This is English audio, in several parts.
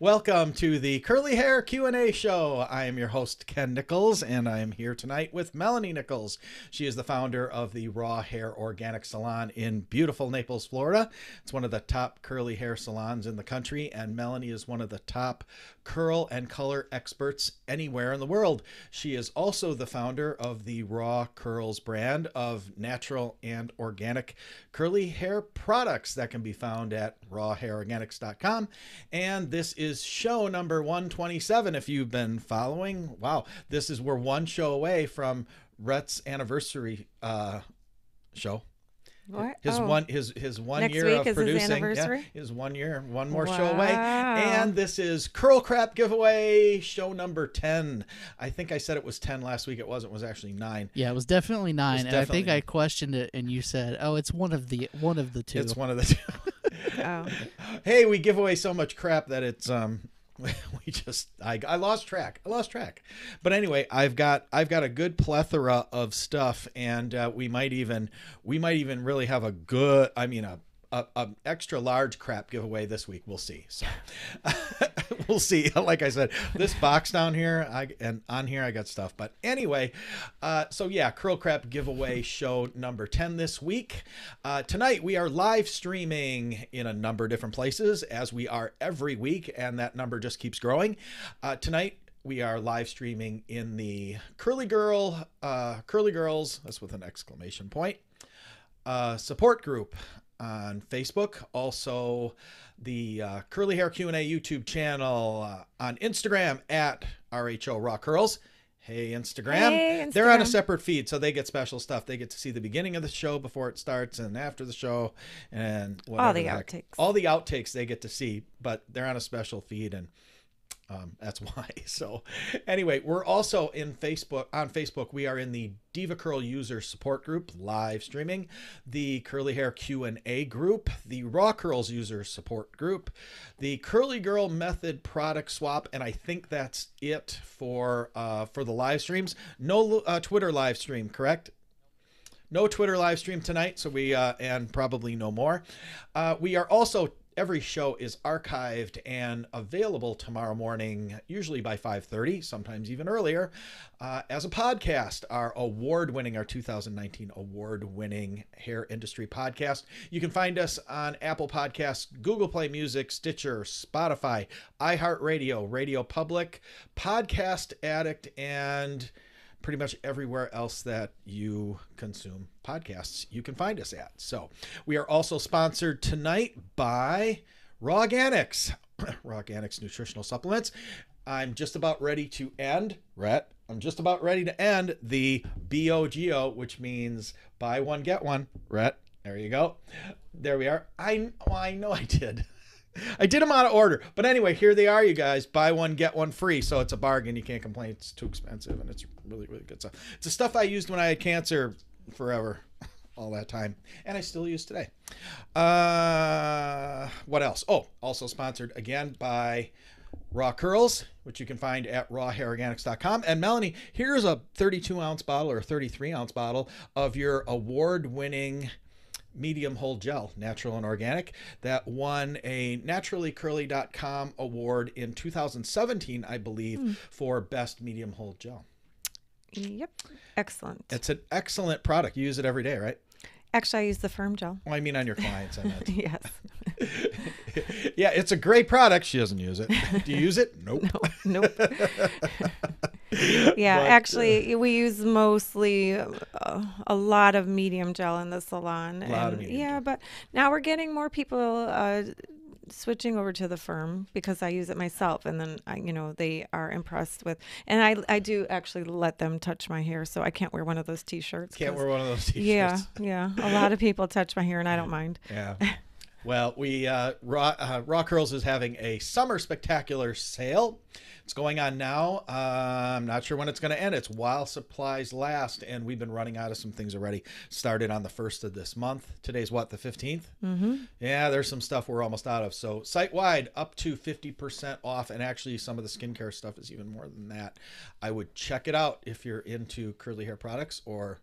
Welcome to the Curly Hair Q&A show. I am your host, Ken Nichols, and I am here tonight with Melanie Nichols. She is the founder of the Raw Hair Organic Salon in beautiful Naples, Florida. It's one of the top curly hair salons in the country, and Melanie is one of the top curl and color experts anywhere in the world. She is also the founder of the Raw Curls brand of natural and organic curly hair products that can be found at rawhairorganics.com. And this is show number 127 if you've been following. Wow, we're one show away from Rhett's anniversary show. What? His one Next year week of is producing. his anniversary? His 1 year, one more show Wow. away. And this is Curl Crap Giveaway, show number 10. I think I said it was 10 last week. It wasn't. It was actually 9. Yeah, it was definitely 9. And I think definitely- I questioned it, and you said, "Oh, it's one of the two." It's one of the two. Oh. Hey, we give away so much crap that it's I lost track. But anyway, I've got a good plethora of stuff, and we might even really have a good, a extra large crap giveaway this week. We'll see. So we'll see. Like I said, this box down here, and on here I got stuff. But anyway, so yeah, Curl Crap giveaway show number 10 this week. Tonight we are live streaming in a number of different places, as we are every week, and that number just keeps growing. Tonight we are live streaming in the Curly Girls, that's with an exclamation point, support group on Facebook, also the Curly Hair Q&A YouTube channel, on Instagram at RHO Raw Curls. Hey, Instagram. Hey, Instagram. They're on a separate feed, so they get special stuff. They get to see the beginning of the show before it starts and after the show, and whatever All the heck. outtakes. All the outtakes they get to see, but they're on a special feed, and that's why. So anyway, we're also on Facebook. We are in the Diva Curl user support group, live streaming, the Curly Hair Q&A group, the Raw Curls user support group, the Curly Girl Method product swap, and I think that's it for the live streams. No Twitter live stream, correct? No Twitter live stream tonight, so and probably no more. We are also, every show is archived and available tomorrow morning, usually by 5:30, sometimes even earlier, as a podcast. Our 2019 award-winning hair industry podcast. You can find us on Apple Podcasts, Google Play Music, Stitcher, Spotify, iHeartRadio, Radio Public, Podcast Addict, and pretty much everywhere else that you consume podcasts, you can find us at. So we are also sponsored tonight by Raw Organics, Raw Organics nutritional supplements. I'm just about ready to end, Rhett. The BOGO, which means buy one, get one. Rhett, there you go. There we are. I know I did. I did them out of order. But anyway, here they are, you guys. Buy one, get one free. So it's a bargain. You can't complain. It's too expensive, and it's really, really good stuff. It's the stuff I used when I had cancer forever, all that time. And I still use today. What else? Oh, also sponsored again by Raw Curls, which you can find at rawhairorganics.com. And Melanie, here's a 32-ounce bottle or a 33-ounce bottle of your award-winning medium hold gel, natural and organic, that won a naturallycurly.com award in 2017, I believe, for best medium hold gel. Yep. Excellent. It's an excellent product. You use it every day, right? Actually, I use the Firm Gel. Well, I mean on your clients, I meant. Yes. Yeah, it's a great product. She doesn't use it. Do you use it? Nope. Nope. Yeah, But, actually, we use mostly a lot of medium gel in the salon. Medium but now we're getting more people switching over to the Firm because I use it myself, and then they are impressed with. And I do actually let them touch my hair, so I can't wear one of those T-shirts. Can't wear one of those T-shirts. Yeah. A lot of people touch my hair, and I don't mind. Yeah. Well, Raw Curls is having a summer spectacular sale. It's going on now. I'm not sure when it's going to end. It's while supplies last, and we've been running out of some things already. Started on the 1st of this month. Today's what, the 15th? Mm-hmm. Yeah, there's some stuff we're almost out of. So site-wide, up to 50% off, and actually some of the skincare stuff is even more than that. I would check it out if you're into curly hair products or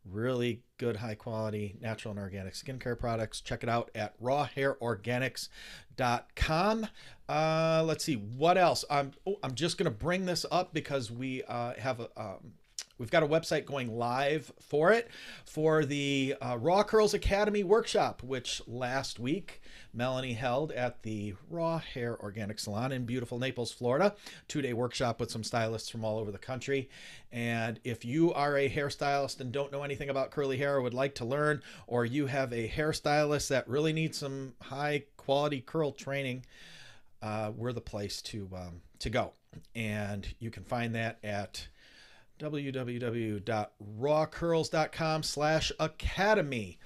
Really good, high quality, natural and organic skincare products. Check it out at rawhairorganics.com. Let's see what else. I'm just going to bring this up because we have we've got a website going live for it, for the Raw Curls Academy workshop, which last week Melanie held at the Raw Hair Organic Salon in beautiful Naples, Florida. 2-day workshop with some stylists from all over the country. And if you are a hairstylist and don't know anything about curly hair or would like to learn, or you have a hairstylist that really needs some high quality curl training, we're the place to go. And you can find that at www.rawcurls.com/academy,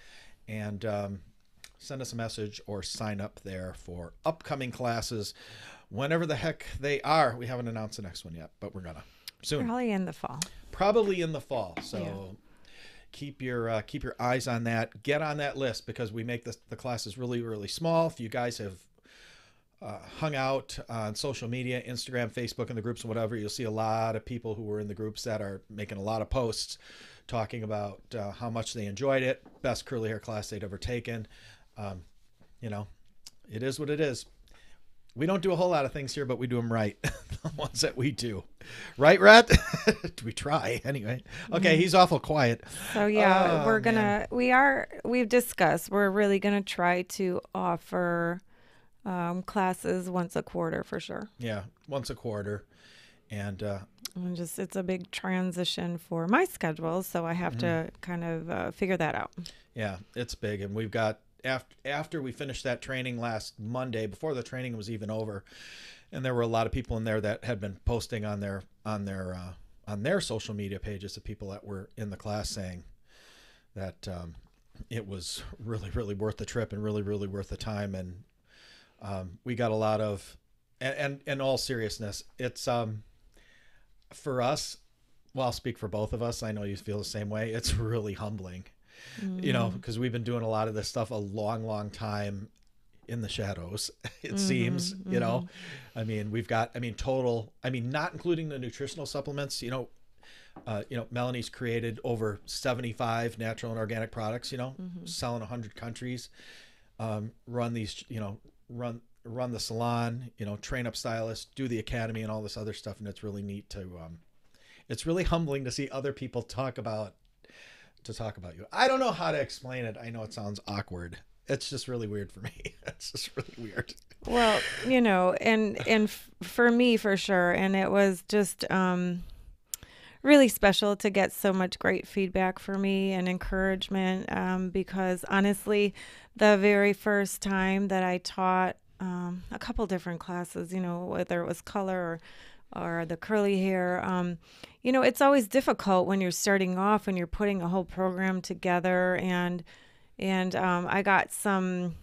and send us a message or sign up there for upcoming classes whenever the heck they are. We haven't announced the next one yet, but we're gonna soon. Probably in the fall. Probably in the fall. So Yeah. keep your eyes on that. Get on that list, because we make the classes really, really small. If you guys have hung out on social media, Instagram, Facebook, and the groups and whatever, you'll see a lot of people who were in the groups that are making a lot of posts talking about how much they enjoyed it. Best curly hair class they'd ever taken. You know, it is what it is. We don't do a whole lot of things here, but we do them right. The ones that we do. Right, Rhett? We try anyway. Okay, he's awful quiet. So yeah, Oh, man. we've discussed, we're really gonna try to offer classes once a quarter for sure. Yeah, once a quarter. And And it's a big transition for my schedule, so I have to kind of figure that out. yeah, it's big. And we've got, after we finished that training last Monday, before the training was even over, and there were a lot of people in there that had been posting on their social media pages of people that were in the class, saying that it was really, really worth the trip and really, really worth the time. And we got a lot of, and in all seriousness, it's for us, well, I'll speak for both of us, I know you feel the same way, it's really humbling, you know, because we've been doing a lot of this stuff a long, long time in the shadows, it seems, you know. I mean, we've got, not including the nutritional supplements, Melanie's created over 75 natural and organic products, selling 100 countries, run these, run the salon, train up stylists, do the academy and all this other stuff. And it's really neat to, it's really humbling to see other people talk about you. I don't know how to explain it. I know it sounds awkward. It's just really weird for me. It's just really weird. Well, for me, for sure. And it was just really special to get so much great feedback for me and encouragement, because honestly, the very first time that I taught a couple different classes, whether it was color or the curly hair, it's always difficult when you're starting off and you're putting a whole program together. And I got some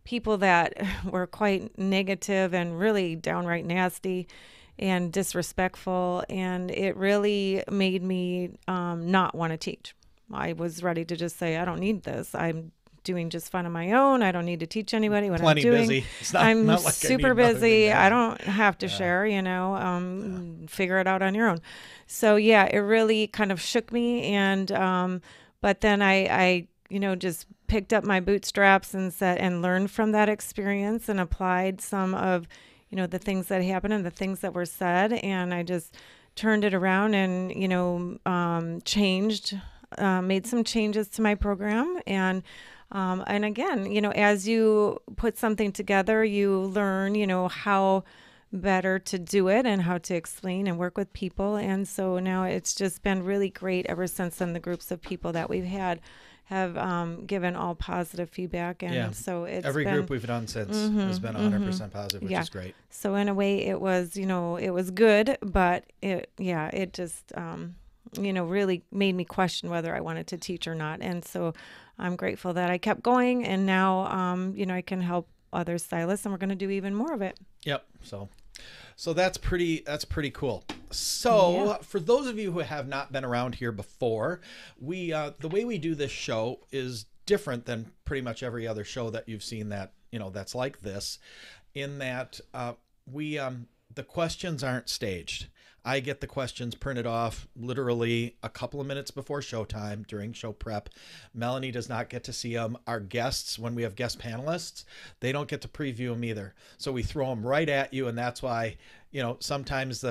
people that were quite negative and really downright nasty and disrespectful, and it really made me not want to teach. I was ready to just say, I don't need this. I'm doing just fine on my own. I don't need to teach anybody what Plenty I'm doing. Busy. It's not, I'm not like super busy. I don't have to share, figure it out on your own. So yeah, it really kind of shook me. And, but then I just picked up my bootstraps and learned from that experience and applied some of, the things that happened and the things that were said. And I just turned it around and, changed, made some changes to my program. And again, as you put something together, you learn, how better to do it and how to explain and work with people. And so now it's just been really great ever since then. The groups of people that we've had have given all positive feedback. And so it's every been, group we've done since has been 100% positive, which is great. So in a way it was, it was good, but it just, really made me question whether I wanted to teach or not. And so I'm grateful that I kept going, and now, I can help other stylists, and we're going to do even more of it. Yep. So that's pretty cool. So for those of you who have not been around here before, we, the way we do this show is different than pretty much every other show that you've seen that, that's like this, in that, we the questions aren't staged. I get the questions printed off literally a couple of minutes before showtime during show prep. Melanie does not get to see them. Our guests, when we have guest panelists, they don't get to preview them either. So we throw them right at you. And that's why, sometimes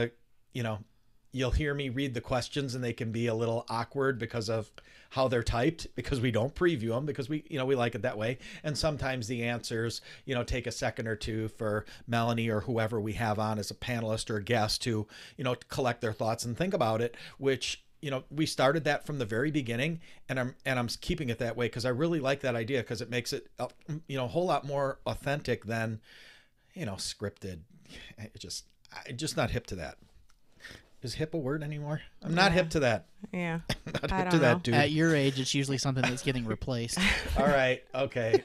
you'll hear me read the questions and they can be a little awkward because of how they're typed, because we don't preview them, because we like it that way. And sometimes the answers, take a second or two for Melanie or whoever we have on as a panelist or a guest to, collect their thoughts and think about it, which, we started that from the very beginning, and I'm keeping it that way because I really like that idea, because it makes it, a whole lot more authentic than, scripted. I'm just not hip to that. Is hip a word anymore? I'm not hip to that. Yeah. I'm not I hip don't to know. that, dude. At your age, it's usually something that's getting replaced. All right. Okay.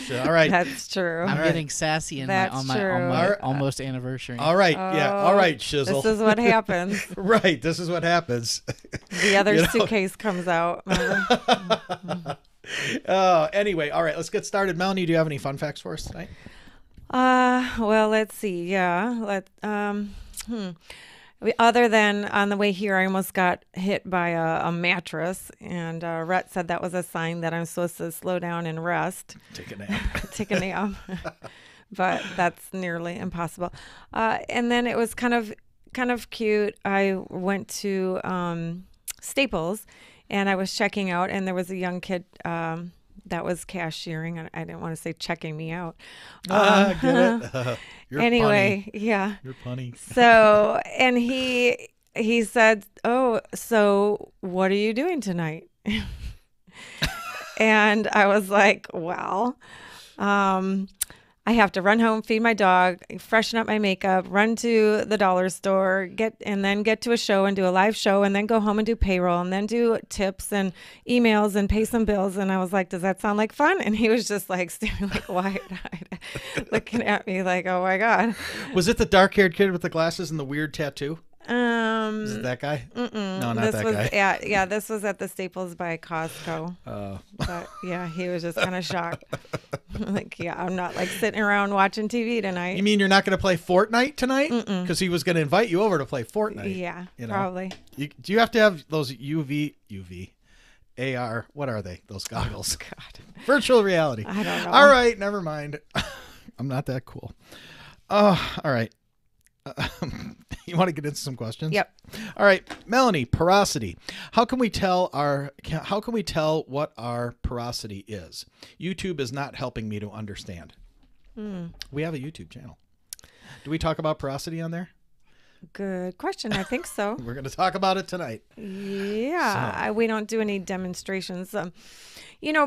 Sure. All right. That's true. I'm right. getting sassy on That's my true. almost anniversary. All right. Yeah. All right, Shizzle. This is what happens. Right. This is what happens. The other suitcase comes out. Remember? Anyway. All right. Let's get started. Melanie, do you have any fun facts for us tonight? Well, let's see. Yeah. Other than on the way here, I almost got hit by a mattress, and Rhett said that was a sign that I'm supposed to slow down and rest. Take a nap. Take a nap. But that's nearly impossible. And then it was kind of cute. I went to Staples, and I was checking out, and there was a young kid that was cashiering. I didn't want to say checking me out. Get it? You're anyway, punny. yeah. You're punny. So, and he said, "Oh, so what are you doing tonight?" And I was like, "Well, I have to run home, feed my dog, freshen up my makeup, run to the dollar store, get to a show and do a live show, and then go home and do payroll, and then do tips and emails and pay some bills." And I was like, "Does that sound like fun?" And he was just like staring like wide-eyed, looking at me like, "Oh my God." Was it the dark-haired kid with the glasses and the weird tattoo? Is it that guy? No, not this that was guy. this was at the Staples by Costco. Oh. But yeah, he was just kind of shocked. Like, yeah, I'm not like sitting around watching TV tonight. You mean you're not going to play Fortnite tonight? Because he was going to invite you over to play Fortnite. Yeah, you know? probably. Do you have to have those UV, AR? What are they? Those goggles? God, Virtual reality. I don't know. All right, never mind. I'm not that cool. All right. You want to get into some questions? Yep. All right, Melanie, porosity. How can we tell what our porosity is? YouTube is not helping me to understand. We have a YouTube channel. Do we talk about porosity on there? Good question. I think so. We're going to talk about it tonight. Yeah, we don't do any demonstrations.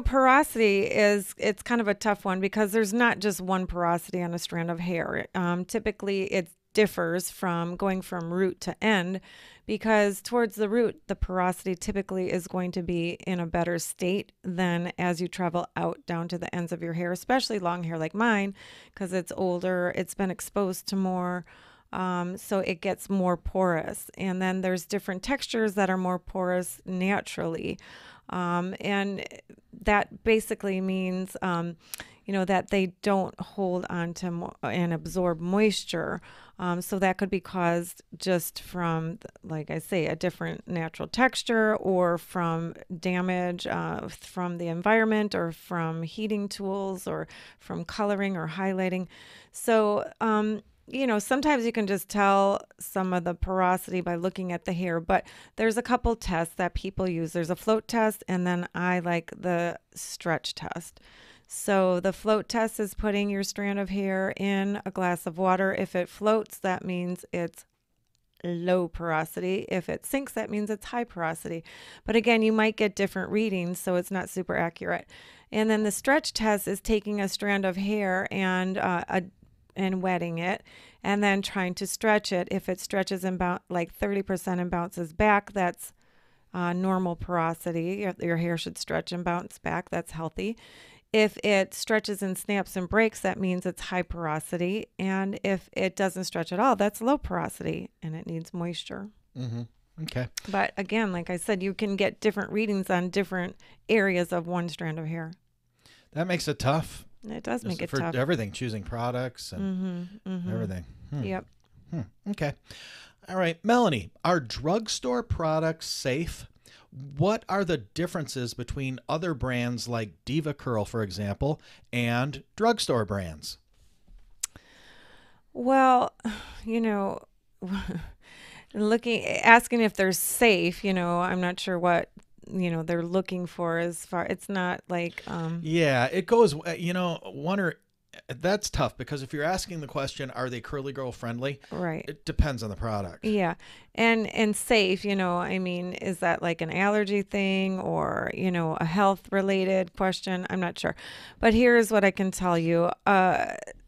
Porosity it's kind of a tough one because there's not just one porosity on a strand of hair. Typically, it differs from going from root to end, because towards the root, the porosity typically is going to be in a better state than as you travel out down to the ends of your hair, especially long hair like mine, because it's older, it's been exposed to more. So it gets more porous. And then there's different textures that are more porous naturally. And that basically means, that they don't hold on to and absorb moisture. So that could be caused just from, like I say, a different natural texture, or from damage from the environment, or from heating tools, or from coloring or highlighting. So, sometimes you can just tell some of the porosity by looking at the hair, but there's a couple tests that people use. There's a float test, and then I like the stretch test. So the float test is putting your strand of hair in a glass of water. If it floats, that means it's low porosity. If it sinks, that means it's high porosity. But again, you might get different readings, so it's not super accurate. And then the stretch test is taking a strand of hair and wetting it, and then trying to stretch it. If it stretches about like 30% and bounces back, that's normal porosity. Your hair should stretch and bounce back. That's healthy. If it stretches and snaps and breaks, that means it's high porosity. And if it doesn't stretch at all, that's low porosity, and it needs moisture. Mm-hmm. Okay. But again, like I said, you can get different readings on different areas of one strand of hair. That makes it tough. It does make it for tough. everything, choosing products and everything. Yep. Okay. All right, Melanie, are drugstore products safe? What are the differences between other brands like Diva Curl, for example, and drugstore brands? Well, you know, asking if they're safe, I'm not sure what, they're looking for as far, it's not like, Yeah, it goes, one or that's tough because if you're asking the question, are they curly girl friendly? right. It depends on the product. Yeah. And safe, I mean, is that like an allergy thing or, a health related question? I'm not sure. But here's what I can tell you.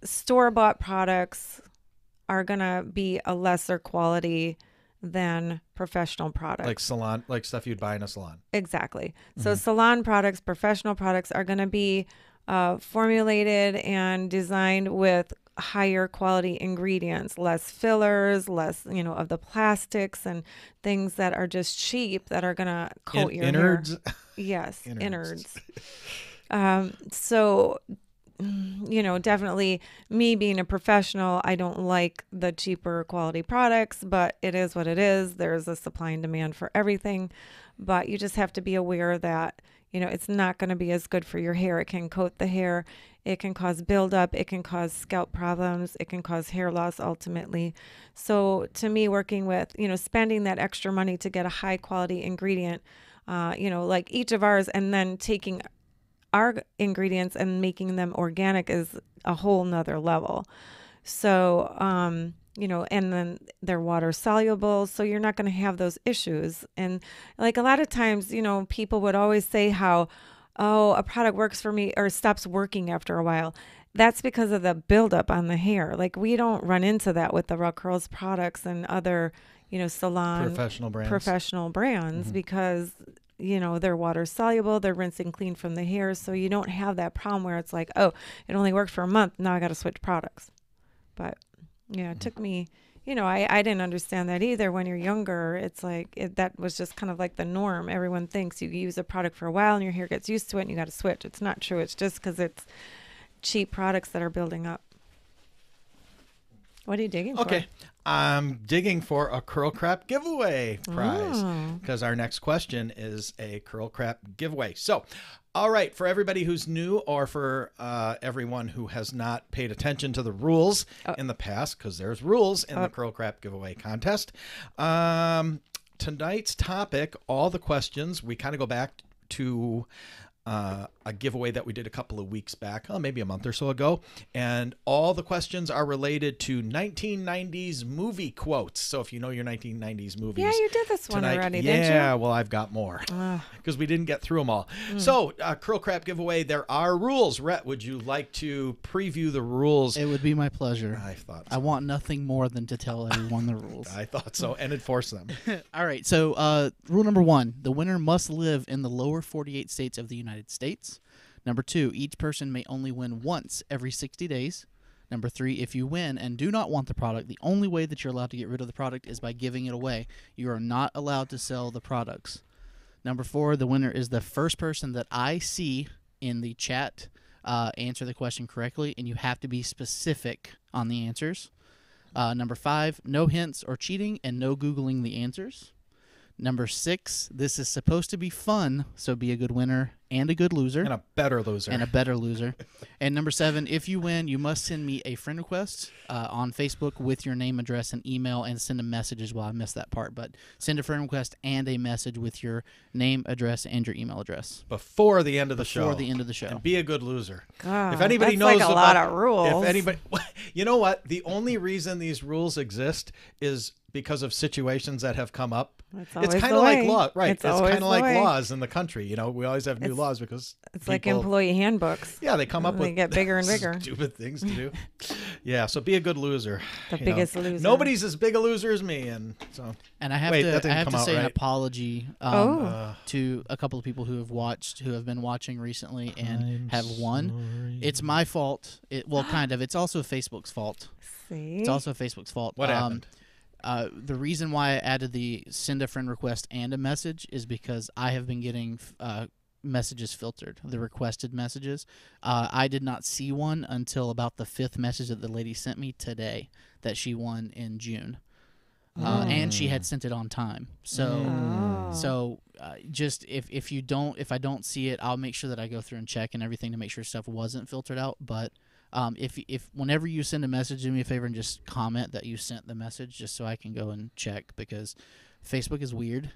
Store-bought products are going to be a lesser quality than professional products. Like salon, like stuff you'd buy in a salon. Exactly. So salon products, professional products are going to be formulated and designed with higher quality ingredients, less fillers, less, of the plastics and things that are just cheap that are going to coat your innards. hair. Yes, Innards. So, definitely me being a professional, I don't like the cheaper quality products, but it is what it is. There's a supply and demand for everything, but you just have to be aware that it's not going to be as good for your hair. It can coat the hair. It can cause buildup. It can cause scalp problems. It can cause hair loss ultimately. So to me, working with, spending that extra money to get a high quality ingredient, like each of ours, and then taking our ingredients and making them organic is a whole nother level. So, and then they're water soluble, so you're not going to have those issues. And like a lot of times, people would always say how, oh, a product works for me or stops working after a while. That's because of the buildup on the hair. Like we don't run into that with the Raw Curls products and other, salon professional brands because they're water soluble, they're rinsing clean from the hair. So you don't have that problem where it's like, oh, it only worked for a month. Now I got to switch products. But yeah, it took me, I didn't understand that either when you're younger. It's like that was just kind of like the norm. Everyone thinks you use a product for a while and your hair gets used to it and you got to switch. It's not true. It's just because it's cheap products that are building up. What are you digging for? Okay. I'm digging for a Curl Crap giveaway prize because our next question is a Curl Crap giveaway. So, all right, for everybody who's new or for everyone who has not paid attention to the rules in the past, because there's rules in the Curl Crap giveaway contest. Tonight's topic, all the questions, we kind of go back to a giveaway that we did a couple of weeks back, maybe a month or so ago. And all the questions are related to 1990s movie quotes. So if you know your 1990s movies. Yeah, you did this one already, didn't you? Yeah, well, I've got more because we didn't get through them all. So Curl Crap giveaway, there are rules. Rhett, would you like to preview the rules? It would be my pleasure. I thought so. I want nothing more than to tell everyone the rules. I thought so, and enforce them. All right, so rule number 1, the winner must live in the lower 48 states of the United States. Number 2, each person may only win once every 60 days. Number 3, if you win and do not want the product, the only way that you're allowed to get rid of the product is by giving it away. You are not allowed to sell the products. Number 4, the winner is the first person that I see in the chat answer the question correctly, and you have to be specific on the answers. Number 5, no hints or cheating and no Googling the answers. Number 6, this is supposed to be fun, so be a good winner and a good loser. And a better loser. And a better loser. And number 7, if you win, you must send me a friend request on Facebook with your name, address, and email, and send a message as well. I missed that part, but send a friend request and a message with your name, address, and your email address. Before the end of the show. Before the end of the show. And be a good loser. God, if anybody that's knows like a lot of rules. If anybody, you know what? The only reason these rules exist is because of situations that have come up. It's kind of like law, right? It's kind of like laws in the country. We always have new laws because it's like employee handbooks. Yeah, they come up with they get bigger and bigger. Stupid things to do. Yeah, so be a good loser. The biggest loser. Nobody's as big a loser as me, and so. And I have to say an apology to a couple of people who have been watching recently and have won. It's my fault. Kind of. It's also Facebook's fault. See? It's also Facebook's fault. What happened? The reason why I added the send a friend request and a message is because I have been getting messages filtered, the requested messages. I did not see one until about the 5th message that the lady sent me today that she won in June. And she had sent it on time. So just if I don't see it, I'll make sure that I go through and check and everything to make sure stuff wasn't filtered out. But if whenever you send a message, do me a favor and just comment that you sent the message, just so I can go and check, because Facebook is weird,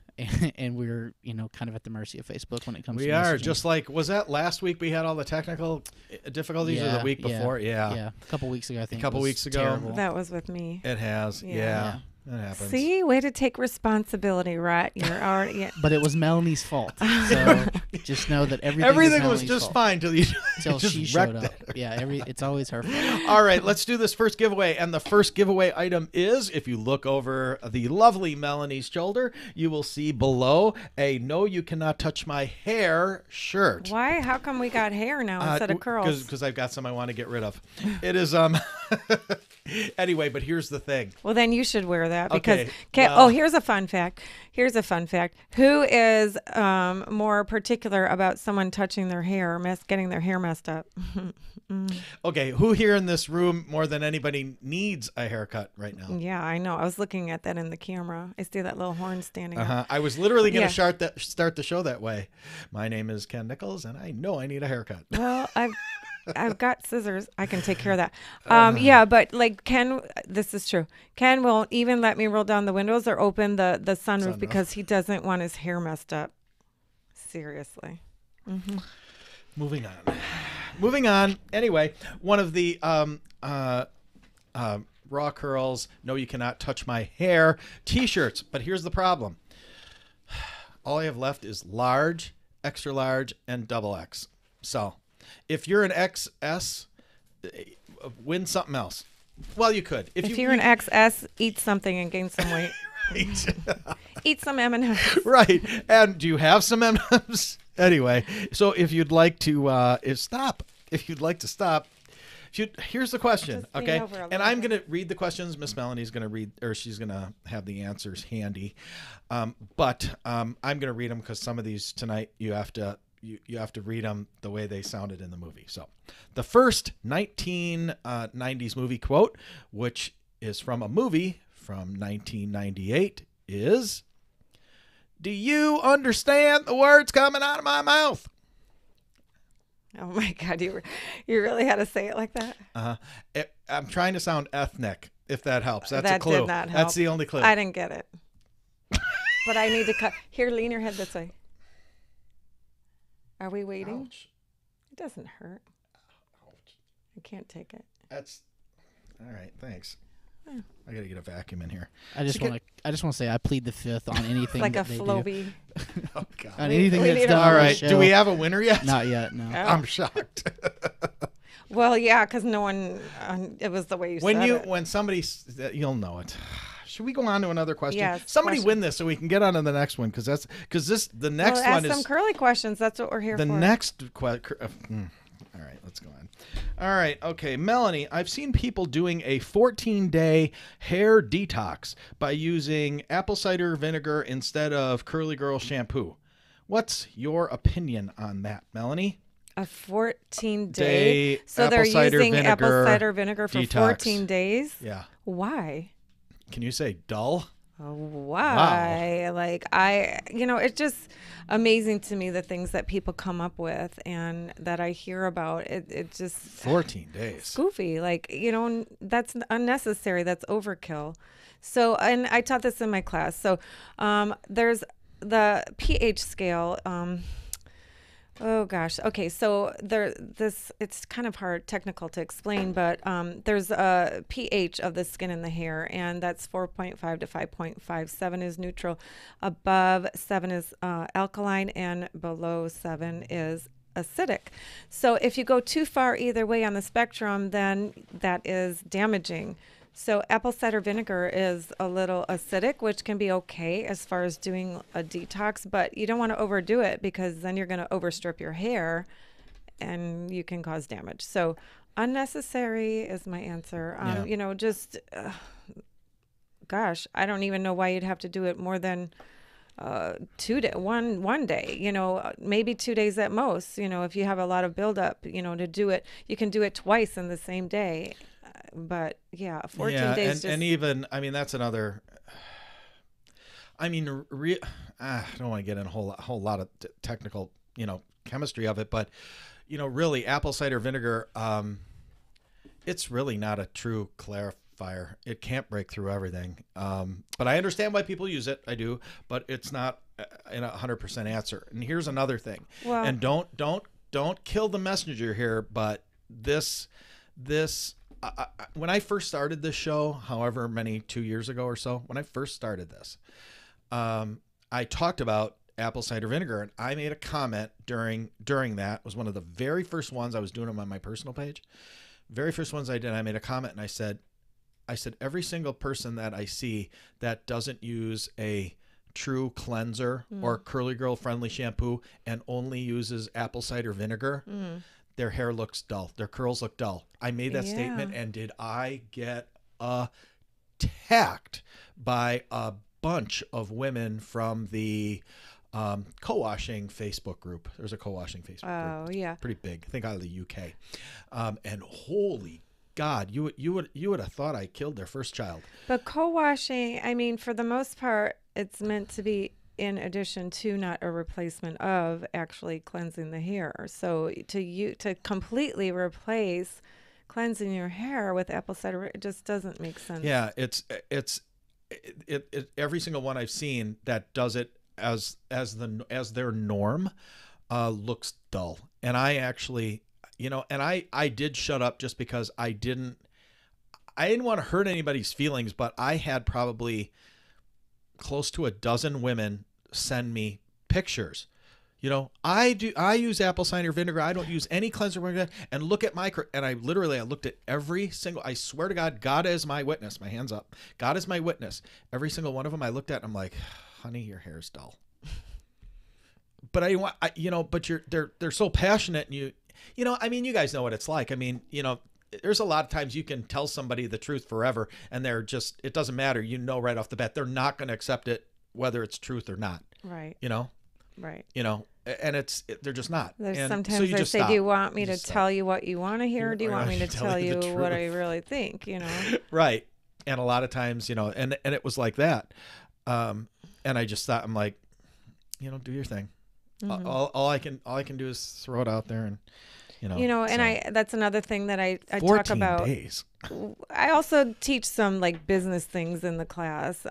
and we're kind of at the mercy of Facebook when it comes to messaging. We are, just like, was that last week we had all the technical difficulties, or the week before? Yeah. A couple weeks ago, I think. A couple weeks ago. Terrible. That was with me. It has. Yeah. That happens. See, way to take responsibility, right? You're already. Yeah. But it was Melanie's fault. So just know that everything was just fine till you until just she showed up. it. Yeah, it's always her fault. All right, let's do this first giveaway. And the first giveaway item is, if you look over the lovely Melanie's shoulder, you will see below a "No, You Cannot Touch My Hair" shirt. Why? How come we got hair now instead of curls? Because I've got some I want to get rid of. It is anyway, but here's the thing. Well, then you should wear that, because Okay, well- here's a fun fact. Who is more particular about someone touching their hair or getting their hair messed up? Okay, who here in this room more than anybody needs a haircut right now? Yeah, I know. I was looking at that in the camera. I see that little horn standing up. I was literally going Yeah. to start the show that way. My name is Ken Nichols, and I know I need a haircut. Well, I've got scissors. I can take care of that. Yeah, but like this is true. Ken won't even let me roll down the windows or open the sunroof because he doesn't want his hair messed up. Seriously. Moving on. Anyway, one of the Raw Curls "No, You Cannot Touch My Hair" t-shirts. But here's the problem. All I have left is large, extra large, and XXL. So if you're an XS, win something else. Well, you could. If you're an XS, eat something and gain some weight. Right. Eat some M&Ms. Right. And do you have some M&Ms? Anyway, so if you'd like to stop, here's the question, Just lean okay? over a And little I'm bit. going to read the questions. Miss Melanie's going to read, or she's going to have the answers handy. But I'm going to read them because some of these tonight you have to read them the way they sounded in the movie. So the first 1990s movie quote, which is from a movie from 1998, is, "Do you understand the words coming out of my mouth?" Oh my God, you really had to say it like that? I'm trying to sound ethnic, if that helps. That's That a clue. did not help. That's the only clue. I didn't get it. But I need to cut. Here, lean your head this way. Are we waiting? Ouch. It doesn't hurt. Ouch. I can't take it. That's all right. Thanks. I gotta get a vacuum in here. I just want to say I plead the fifth on anything Like a that they do. Floby. Oh God. On anything we that's need done. a- on All the right. show. Do we have a winner yet? Not yet. No. Oh. I'm shocked. Well, yeah, because no one. It was the way you said it. When somebody, you'll know it. Should we go on to another question? Yes, Somebody question. win this so we can get on to the next one, because the next Well, one ask some is curly questions. That's what we're here the for. next question. All right, let's go on. All right, okay, Melanie, I've seen people doing a 14-day hair detox by using apple cider vinegar instead of Curly Girl shampoo. What's your opinion on that, Melanie? A 14-day. Day So they're apple cider using apple vinegar cider vinegar for detox. 14 days? Yeah. Why? Can you say dull? Why? Like, it's just amazing to me the things that people come up with and that I hear about. It just 14 days. goofy. Like, that's unnecessary. That's overkill. So, and I taught this in my class. So, there's the pH scale. Oh gosh. Okay. So it's kind of hard, technical to explain, but there's a pH of the skin and the hair, and that's 4.5 to 5.5. 7 is neutral. Above 7 is alkaline, and below 7 is acidic. So if you go too far either way on the spectrum, then that is damaging. So apple cider vinegar is a little acidic, which can be okay as far as doing a detox, but you don't want to overdo it because then you're going to overstrip your hair and you can cause damage. So unnecessary is my answer. Gosh, I don't even know why you'd have to do it more than one day, maybe 2 days at most. If you have a lot of buildup, to do it, you can do it twice in the same day. But yeah, 14 days. And even, I mean, that's another. I mean, I don't want to get in a whole lot of technical, chemistry of it, but really, apple cider vinegar, it's really not a true clarifier. It can't break through everything. But I understand why people use it. I do, but it's not a 100% answer. And here's another thing. Well, and don't kill the messenger here, but this. When I first started this show, however many 2 years ago or so, when I first started this, I talked about apple cider vinegar, and I made a comment during that. It was one of the very first ones I was doing them on my personal page. Very first ones I did, I made a comment, and I said every single person that I see that doesn't use a true cleanser or Curly Girl friendly shampoo and only uses apple cider vinegar, their hair looks dull. Their curls look dull. I made that statement, and did I get attacked by a bunch of women from the co-washing Facebook group. There's a co-washing Facebook group. Oh, yeah. Pretty big. I think out of the UK. And holy God, you would have thought I killed their first child. But co-washing, I mean, for the most part, it's meant to be in addition to, not a replacement of, actually cleansing the hair. So to completely replace cleansing your hair with apple cider, it just doesn't make sense. Yeah, it's every single one I've seen that does it as their norm looks dull. And I actually, and I did shut up just because I didn't want to hurt anybody's feelings, but I had probably close to a dozen women send me pictures. I use apple cider vinegar. I don't use any cleanser vinegar. And look at and I looked at every single, I swear to God, God is my witness. My hands up. God is my witness. Every single one of them I looked at and I'm like, honey, your hair's dull. But they're so passionate, and I mean, you guys know what it's like. I mean, there's a lot of times you can tell somebody the truth forever, and it doesn't matter. Right off the bat, they're not going to accept it, whether it's truth or not. Right. Right. And they're just not. Sometimes I say, stop. Do you want me to tell you what you want to hear, or do you want me to tell you what I really think? Right. And a lot of times, and it was like that. And I just thought, I'm like, do your thing. Mm-hmm. All I can do is throw it out there, and and that's another thing that I 14 talk about. Days. I also teach some business things in the class.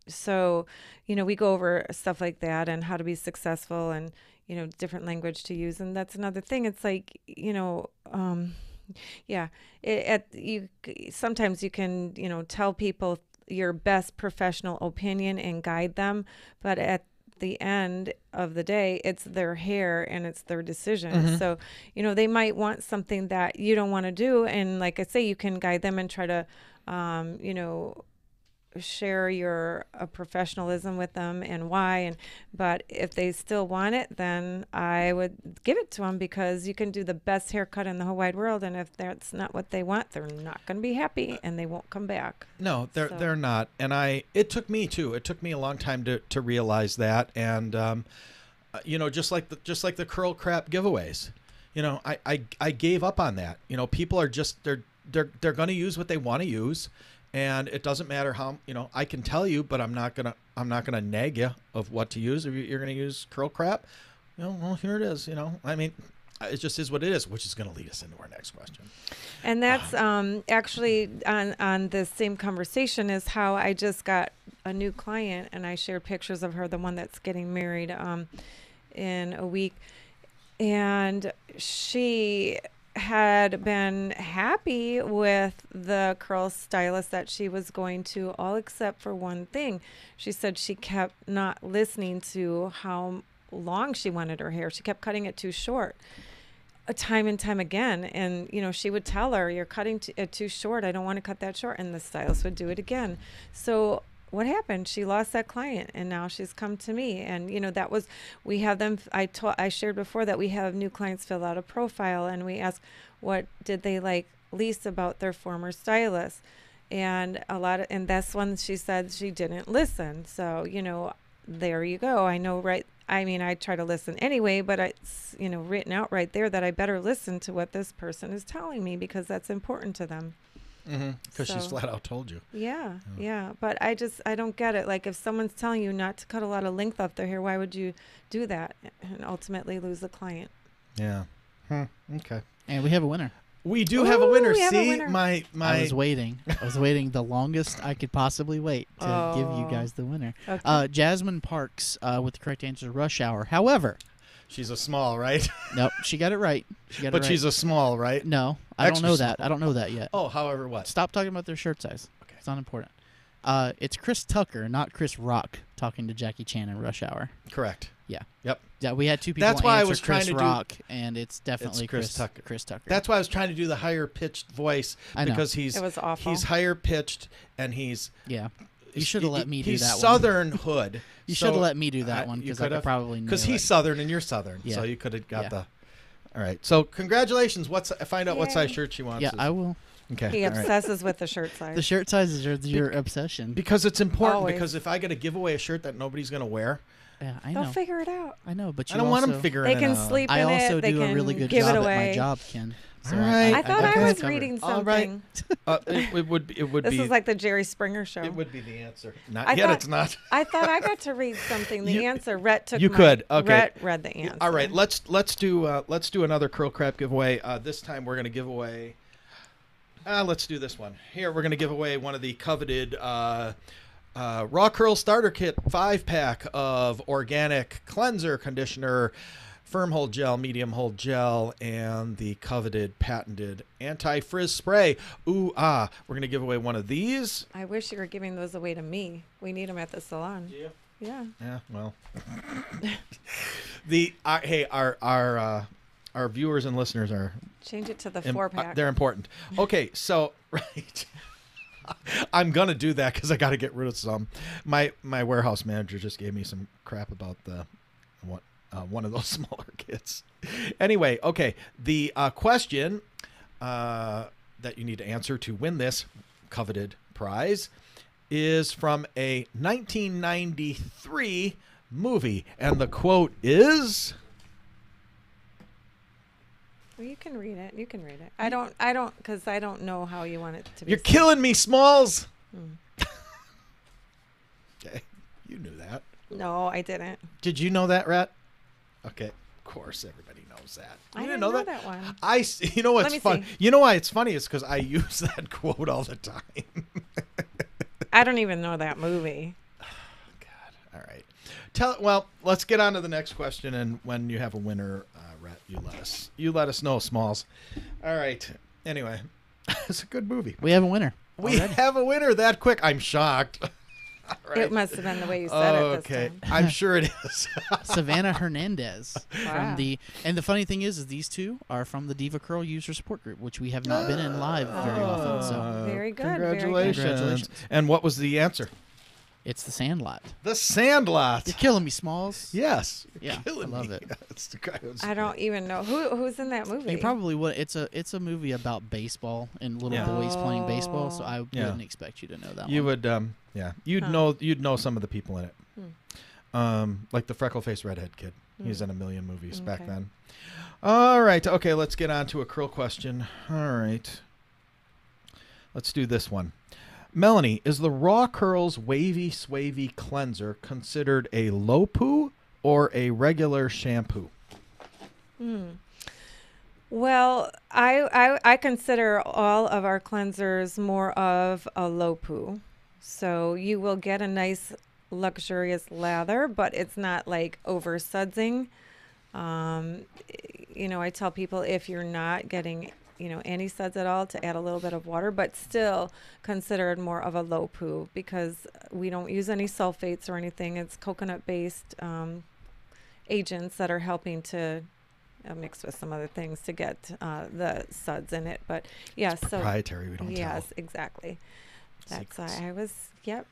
So, we go over stuff like that and how to be successful, and, different language to use. And that's another thing. It's like, sometimes you can, tell people your best professional opinion and guide them, but at the end of the day, it's their hair and it's their decision. Mm-hmm. So, they might want something that you don't want to do. And like I say, you can guide them and try to, share your professionalism with them and why. But if they still want it, then I would give it to them, because you can do the best haircut in the whole wide world, and if that's not what they want, they're not going to be happy and they won't come back. No, they're not. And it took me too. It took me a long time to realize that. And just like the curl crap giveaways, I gave up on that. People are just they're going to use what they want to use. And it doesn't matter how, I can tell you, but I'm not gonna nag you of what to use. If you're gonna use curl crap, well, here it is. I mean, it just is what it is, which is gonna lead us into our next question. And that's actually on the same conversation is how I just got a new client, and I shared pictures of her, the one that's getting married in a week, and she had been happy with the curl stylist that she was going to, all except for one thing. She said she kept not listening to how long she wanted her hair. She kept cutting it too short, time and time again. And, she would tell her, you're cutting it too short. I don't want to cut that short. And the stylist would do it again. So what happened? She lost that client, and now she's come to me. And that was, we have them. I shared before that we have new clients fill out a profile, and we ask what did they like least about their former stylist, and and that's when she said she didn't listen. So there you go. I know, right? I mean, I try to listen anyway, but it's, written out right there that I better listen to what this person is telling me because that's important to them. Because she's So- flat out told you. Yeah. But I don't get it. Like if someone's telling you not to cut a lot of length off their hair, why would you do that and ultimately lose the client? Yeah. Okay. And we have a winner. We do have a winner. Ooh, we have a See, winner. my I was waiting. I was waiting the longest I could possibly wait to give you Oh. guys the winner. Okay. Jasmine Parks with the correct answer, Rush Hour. However, she's a small, right? nope, she got it right. But she's a small, right? no. I don't Extra know that. small. I don't know that yet. Oh, however, what? Stop talking about their shirt size. Okay. It's not important. It's Chris Tucker, not Chris Rock, talking to Jackie Chan in Rush Hour. Correct. Yeah. Yep. Yeah, we had two people That's why I answer was trying Chris to do- Rock, and it's definitely Chris Tucker. Chris Tucker. That's why I was trying to do the higher pitched voice I know. because he's It was awful. he's higher pitched and he's Yeah. You should have let me do he's that one. Southern hood. You should have let me do that I- one you because I could could've. probably Because nail he's it. Southern and you're Southern, Yeah. so you could have got Yeah. the. All right, so congratulations. Find out what Yay. size shirt she wants. Yeah, I will. Okay. He all right. obsesses with the shirt size. The shirt size is your obsession. Because it's important. Always. Because if I got to give away a shirt that nobody's gonna wear, Yeah, I They'll know. figure it out. I know, but you I don't want them also- figuring They it can out. sleep I in also it. They do a can really good give job it at away. my job, Ken. So All right. I thought Okay. I was covered. reading All something. right. It would This be. is like the Jerry Springer show. It would be the answer. Not I yet. thought- It's not. I thought I got to read something. The You- answer. Rhett took. you my- could. Okay. Rhett read the answer. All right. Let's do another curl crap giveaway. This time we're gonna give away. Let's do this one. Here we're gonna give away one of the coveted Raw Curl Starter Kit 5-pack of organic cleanser, conditioner, firm hold gel, medium hold gel, and the coveted patented anti-frizz spray. Ooh ah! We're gonna give away one of these. I wish you were giving those away to me. We need them at the salon. Yeah. Yeah, well, our viewers and listeners are Change it to the im- 4-pack. they're important. Okay, so right, I'm gonna do that because I got to get rid of some. My warehouse manager just gave me some crap about one of those smaller kits. Anyway, okay, the question that you need to answer to win this coveted prize is from a 1993 movie, and the quote is. Well, you can read it. You can read it. I don't, because I don't know how you want it to be. You're said. killing me, Smalls. Okay, you knew that. No, I didn't. Did you know that, Rat? Okay, of course everybody knows that. You I didn't didn't know know that. that one. You know what's me fun? see. You know why it's funny is because I use that quote all the time. I don't even know that movie. God. All right. Well, let's get on to the next question, and when you have a winner, Rat, you let us know, Smalls. All right. Anyway, it's a good movie. We have a winner. We have a winner that quick. I'm shocked. All right. It must have been the way you said it this Okay, time. I'm sure it is. Savannah Hernandez Wow. from the funny thing is these two are from the Diva Curl user support group, which we have not been in live very often. So Very good, very good. Congratulations. Congratulations. And what was the answer? it's the Sandlot. The Sandlot. You're killing me, Smalls. Yes. Yeah, Killing I love me. it. It's the guy who's- I don't even know who's in that movie. You probably would. It's a movie about baseball and little Yeah. boys playing baseball. So I Yeah. wouldn't expect you to know that You one. would, yeah. You'd Huh. know some of the people in it. Like the freckle-faced redhead kid. He's in a million movies back Okay. then. All right. Okay, let's get on to a curl question. All right. Let's do this one. Melanie, is the Raw Curls Wavy Swavy Cleanser considered a low poo or a regular shampoo? Well, I consider all of our cleansers more of a low poo. So you will get a nice luxurious lather, but it's not like over sudsing. I tell people if you're not getting, any suds at all to add a little bit of water, but still consider it more of a low poo because we don't use any sulfates or anything. It's coconut based agents that are helping to mixed with some other things to get the suds in it. But yeah, so Proprietary, we don't yes, exactly. That's why Secrets. I was tell.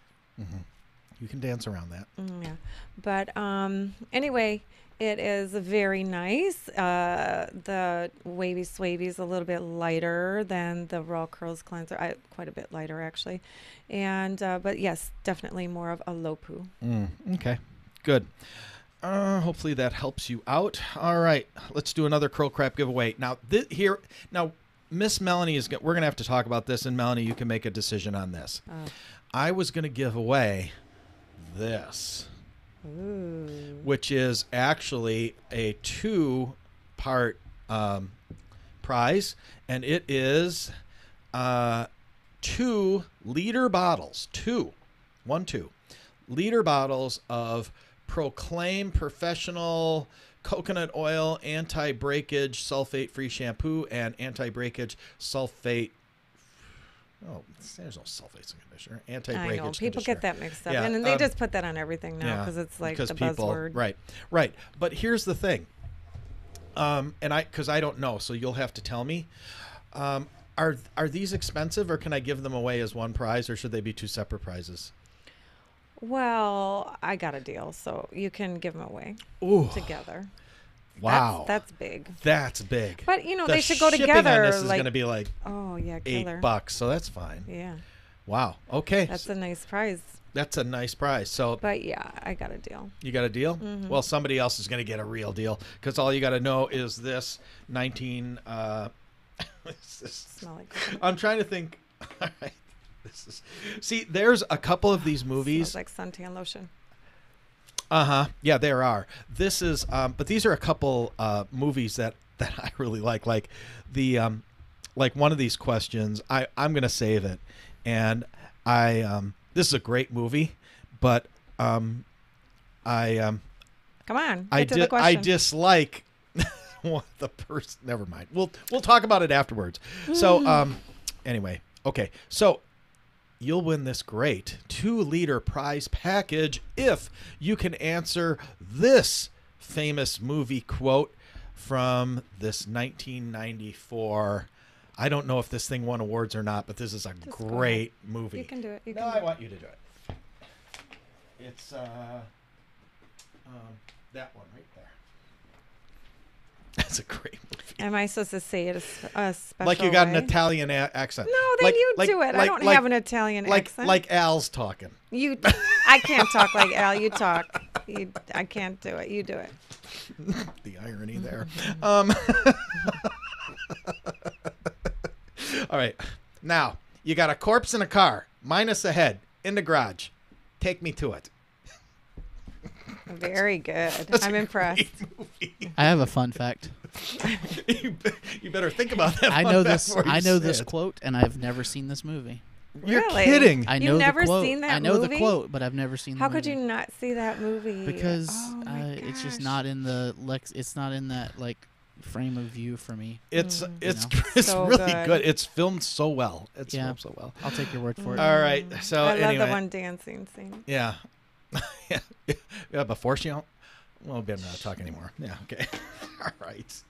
You can dance around that. yeah. But anyway, it is very nice. The Wavy Swavy is a little bit lighter than the Raw Curls cleanser. Quite a bit lighter actually, and but yes, definitely more of a low poo. Okay. Good. Hopefully that helps you out. All right, let's do another Curl Crap giveaway. Now, Miss Melanie we're going to have to talk about this, and Melanie, you can make a decision on this. I was going to give away this, which is actually a 2-part prize, and it is 2 liter bottles, 2 liter bottles of Proclaim Professional Coconut Oil Anti-Breakage Sulfate-Free Shampoo and Anti-Breakage Sulfate. Oh, there's no sulfates in conditioner. Anti-breakage I know people conditioner. get that mixed up, Yeah, and they just put that on everything now because it's like the buzzword. Right. But here's the thing, and because I don't know, so you'll have to tell me. Are these expensive, or can I give them away as one prize, or should they be 2 separate prizes? Well, I got a deal, so you can give them away together. Wow, that's big. That's big. But The they should go shipping together. on this is going to be like killer. $8, so that's fine. Yeah. Wow. Okay. That's a nice prize. That's a nice prize. So, but yeah, I got a deal. You got a deal? Mm-hmm. Well, somebody else is going to get a real deal because all you got to know is this Smell like coconut. I'm trying to think. All right. See, there's a couple of these movies. Smells like suntan lotion. Yeah, there are. This is, but these are a couple movies that I really like. Like the, like one of these questions. I'm gonna save it, and this is a great movie, but come on. I Get to the question. dislike the person. Never mind. We'll talk about it afterwards. So anyway, okay. So you'll win this great 2-liter prize package if you can answer this famous movie quote from this 1994. I don't know if this thing won awards or not, but this is a great movie. You can do it. I want you to do it. It's that one right there. That's a great movie. Am I supposed to say it a special Like you got way? an Italian accent. No, then you do it. I don't have an Italian accent. Like Al's talking. I can't talk like Al. You talk. I can't do it. You do it. The irony there. All right. Now, you got a corpse in a car, minus a head, in the garage. Take me to it. Very good. I'm impressed. I have a fun fact. You better think about that. I know this quote, and I've never seen this movie. You're Really? kidding. I know You've never the quote. seen that I know movie? the quote, but I've never seen the How movie. could you not see that movie? Because Oh my it's just gosh. not in the it's not in that like frame of view for me. It's know? so really good. good. It's filmed so well. It's Yeah. filmed so well. I'll take your word for it. All right. So I anyway, love the one dancing scene. yeah. Yeah. Before she. Well, better not talk anymore. Yeah. Okay. All right.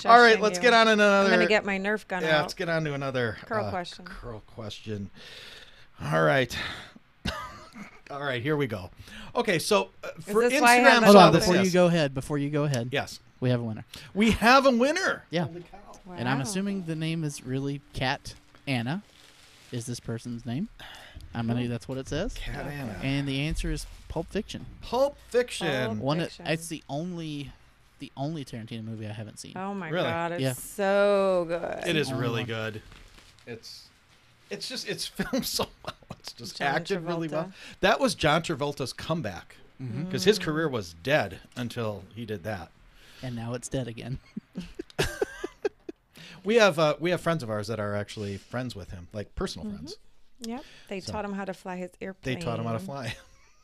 All right. Let's get on another. I'm gonna get my Nerf gun Yeah. out. Let's get on to another Curl question. Curl question. All right. All right. Here we go. Okay. So for this why I have Instagram, my Hold on, Yes. before you go ahead. Yes. We have a winner. We have a winner. Yeah. Wow. And I'm assuming the name is really Cat Anna. Is this person's name? That's what it says. Cat Anna. And the answer is Pulp Fiction. Pulp Fiction. Pulp- It's the only Tarantino movie I haven't seen. Oh my Really? god, it's Yeah. so good. It is Only really one. good. It's filmed so well. It's just John acted really well. Travolta. That was John Travolta's comeback Mm-hmm. because his career was dead until he did that. And now it's dead again. We have friends of ours that are actually friends with him, like personal friends. Yep. They So- taught him how to fly his They airplane. taught him how to fly.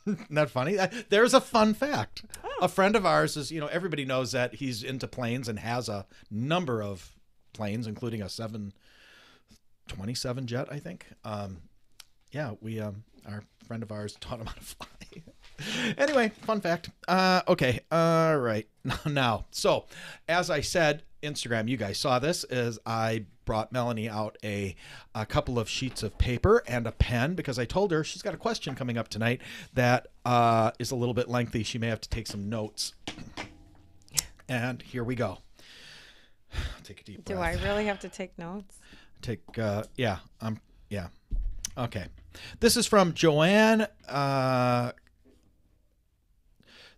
Isn't that funny? There's a fun fact. Oh. A friend of ours is, everybody knows that he's into planes and has a number of planes, including a 727 jet, I think. Yeah, our friend of ours taught him how to fly. Anyway, fun fact. Okay. All right. Now, so as I said, Instagram, you guys saw this, is I brought Melanie out a couple of sheets of paper and a pen because I told her she's got a question coming up tonight that is a little bit lengthy. She may have to take some notes. And here we go. Take a deep breath. Do I really have to take notes? Yeah. Okay. This is from Joanne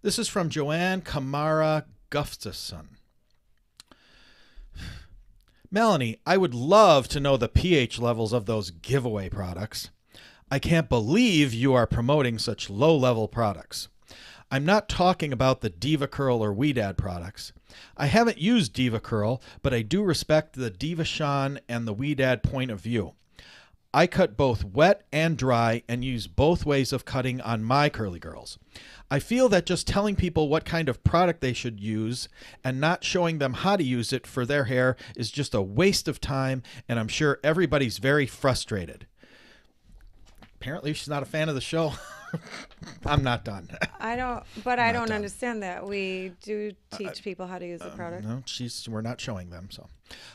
This is from Joanne Kamara Gustafson. Melanie, I would love to know the pH levels of those giveaway products. I can't believe you are promoting such low-level products. I'm not talking about the Diva Curl or Weedad products. I haven't used Diva Curl, but I do respect the Diva Sean and the Weedad point of view. I cut both wet and dry and use both ways of cutting on my curly girls. I feel that just telling people what kind of product they should use and not showing them how to use it for their hair is just a waste of time, and I'm sure everybody's very frustrated. Apparently she's not a fan of the show. I'm not done. I don't done. understand that. We do teach people how to use the product. No, we're not showing them. So,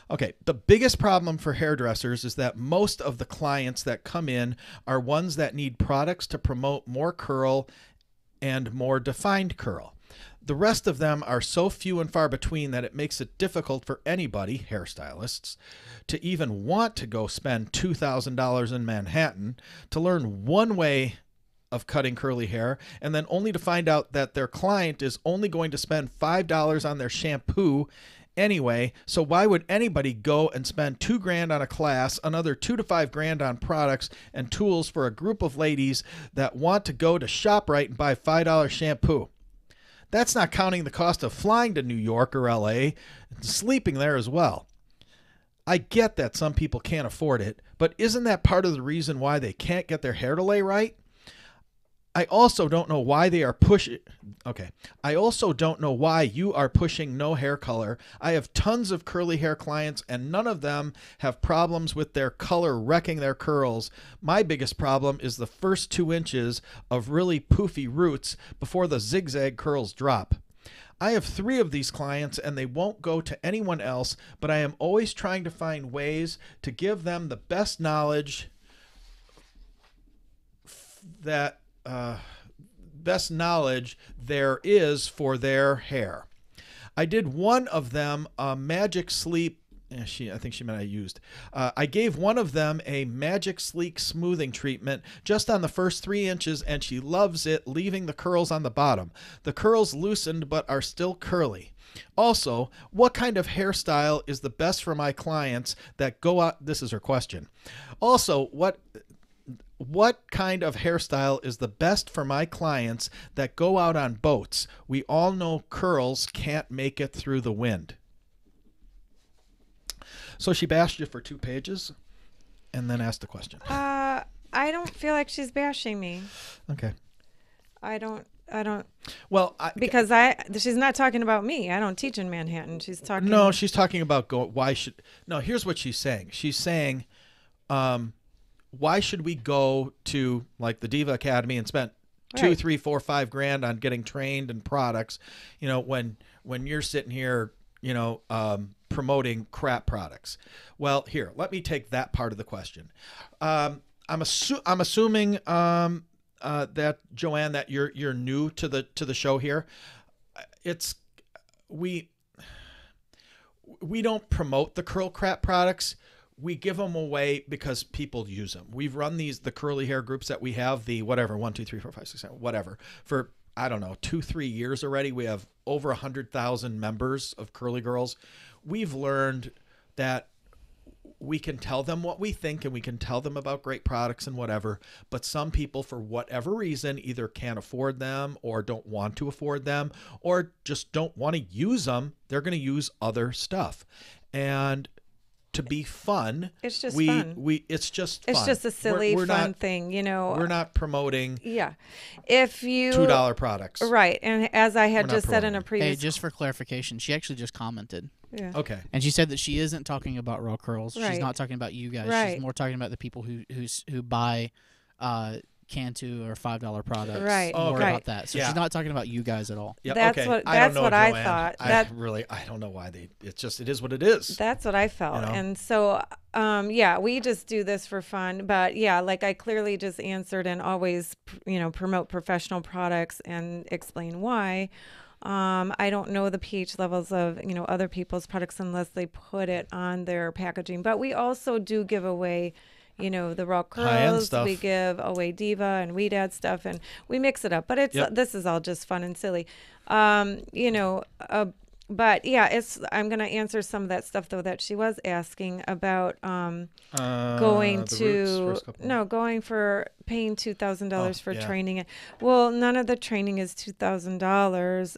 okay. The biggest problem for hairdressers is that most of the clients that come in are ones that need products to promote more curl and more defined curl. The rest of them are so few and far between that it makes it difficult for anybody, hairstylists, to even want to go spend $2,000 in Manhattan to learn one way of cutting curly hair, and then only to find out that their client is only going to spend $5 on their shampoo anyway. So why would anybody go and spend $2,000 on a class, another $2,000 to $5,000 on products and tools for a group of ladies that want to go to ShopRite and buy $5 shampoo? That's not counting the cost of flying to New York or LA and sleeping there as well. I get that some people can't afford it, but isn't that part of the reason why they can't get their hair to lay right? I also don't know why they are pushing. Okay. I also don't know why you are pushing no hair color. I have tons of curly hair clients and none of them have problems with their color wrecking their curls. My biggest problem is the first 2 inches of really poofy roots before the zigzag curls drop. I have 3 of these clients and they won't go to anyone else, but I am always trying to find ways to give them the best knowledge there is for their hair. I did one of them a Magic Sleep. I think she meant I used. I gave one of them a Magic Sleek smoothing treatment just on the first 3 inches, and she loves it, leaving the curls on the bottom. The curls loosened but are still curly. Also, what kind of hairstyle is the best for my clients that go out? This is her question. Also, what kind of hairstyle is the best for my clients that go out on boats? We all know curls can't make it through the wind. So she bashed you for 2 pages and then asked a question. I don't feel like she's bashing me. Okay. I don't. Well, because she's not talking about me. I don't teach in Manhattan. She's talking. No, she's talking about here's what she's saying. She's saying, why should we go to like the Diva Academy and spend $2, $3, $4, $5,000 on getting trained and products, when you're sitting here, promoting crap products? Well, here, let me take that part of the question. I'm assuming that Joanne, that you're new to the show here. We don't promote the curl crap products. We give them away because people use them. We've run the curly hair groups that we have, the whatever, 1, 2, 3, 4, 5, 6, 7, whatever, for, I don't know, 2-3 years already. We have over 100,000 members of Curly Girls. We've learned that we can tell them what we think and we can tell them about great products and whatever, but some people, for whatever reason, either can't afford them or don't want to afford them or just don't want to use them. They're going to use other stuff. And to be fun, it's just fun. It's just fun. It's just a silly fun thing, We're not promoting if you $2 products. Right. And as I had just said in a previous... Hey, just for clarification, she actually just commented. Yeah. Okay. And she said that she isn't talking about raw curls. Right. She's not talking about you guys. Right. She's more talking about the people who buy Cantu or $5 products. Right. More right. about that. So she's not talking about you guys at all. Yeah, that's okay. what I thought. I don't know why it is what it is. That's what I felt. And so we just do this for fun. But like I clearly just answered and always promote professional products and explain why. I don't know the pH levels of other people's products unless they put it on their packaging. But we also do give away the raw High-end curls. stuff. We give away Diva and Weed Ad stuff, and we mix it up. But it's Yep. this is all just fun and silly. But yeah, I'm gonna answer some of that stuff though that she was asking about going The Roots first couple. going for paying $2,000 for yeah. training. Well, none of the training is $2,000.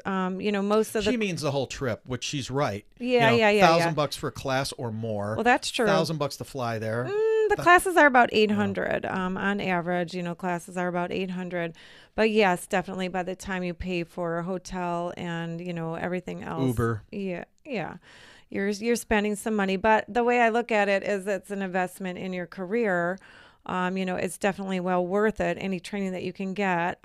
Most of She the means the whole trip, which she's right. Yeah. $1,000 for a class or more. Well, that's true. $1,000 to fly there. The classes are about 800 on average. Classes are about 800. But yes, definitely by the time you pay for a hotel and everything else, Uber. yeah, you're spending some money. But the way I look at it is it's an investment in your career. It's definitely well worth it. Any training that you can get.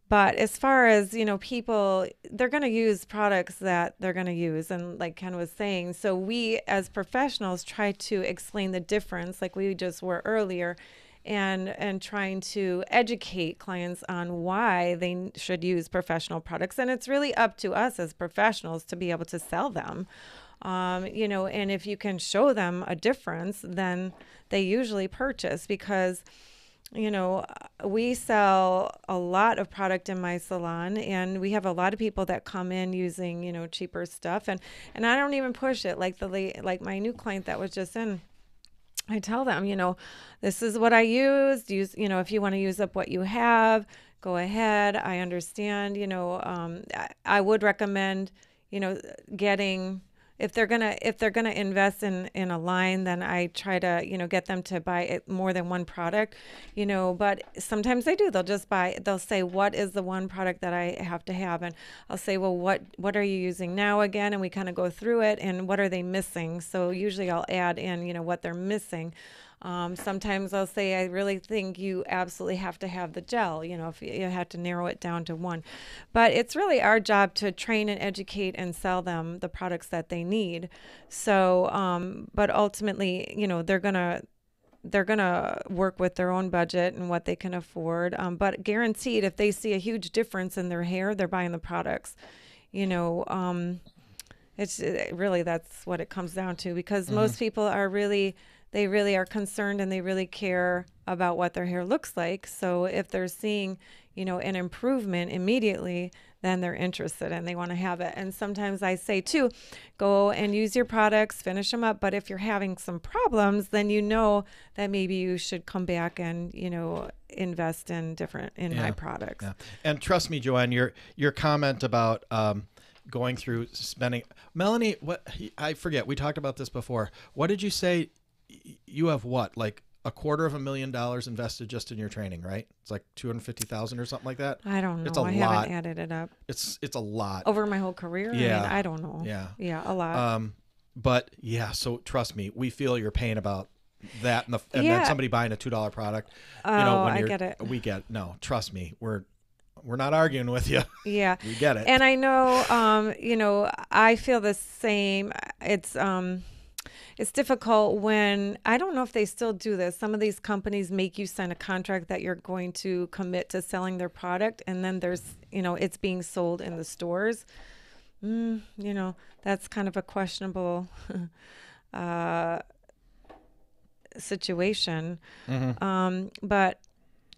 But as far as, people, they're going to use products that they're going to use. And like Ken was saying, so we as professionals try to explain the difference like we just were earlier and trying to educate clients on why they should use professional products. And it's really up to us as professionals to be able to sell them. And if you can show them a difference, then they usually purchase because we sell a lot of product in my salon and we have a lot of people that come in using, cheaper stuff. And I don't even push it like my new client that was just in. I tell them, this is what I used. If you want to use up what you have, go ahead. I understand, I would recommend, getting, if they're gonna invest in a line, then I try to get them to buy more than one product, but sometimes they do. They'll say, what is the one product that I have to have? And I'll say, well, what are you using now again? And we kind of go through it and what are they missing? So usually I'll add in what they're missing. Sometimes I'll say, I really think you absolutely have to have the gel, if you had to narrow it down to one. But it's really our job to train and educate and sell them the products that they need. So, but ultimately, they're gonna work with their own budget and what they can afford. But guaranteed, if they see a huge difference in their hair, they're buying the products. It's really, that's what it comes down to, because most people are really concerned and they really care about what their hair looks like. So if they're seeing, an improvement immediately, then they're interested and they want to have it. And sometimes I say too, go and use your products, finish them up. But if you're having some problems, then that maybe you should come back and, invest in my products. Yeah. And trust me, Joanne, your comment about going through spending, Melanie, I forget, we talked about this before. What did you say? You have what, like $250,000 invested just in your training, right? It's like 250,000 or something like that. I don't know. It's a lot. Haven't added it up. It's a lot Over my whole career. Yeah. I don't know. Yeah, a lot. But yeah, so trust me, we feel your pain about that, and then somebody buying a $2 product. I get it. No, trust me, we're not arguing with you. Yeah, we get it. And I know, I feel the same. It's difficult when, I don't know if they still do this. Some of these companies make you sign a contract that you're going to commit to selling their product, and then there's, it's being sold in the stores. That's kind of a questionable situation. But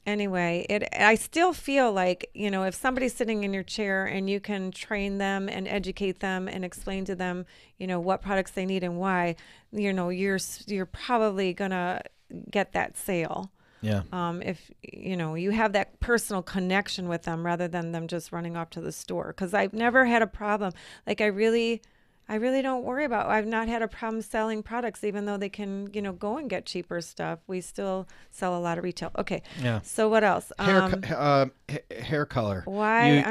anyway, I still feel like, if somebody's sitting in your chair and you can train them and educate them and explain to them, what products they need and why, you're probably gonna get that sale. Yeah. If you have that personal connection with them rather than them just running off to the store. Because I've never had a problem. Like I really don't worry about. I've not had a problem selling products, even though they can, go and get cheaper stuff. We still sell a lot of retail. Okay. Yeah. So what else? Hair color. Why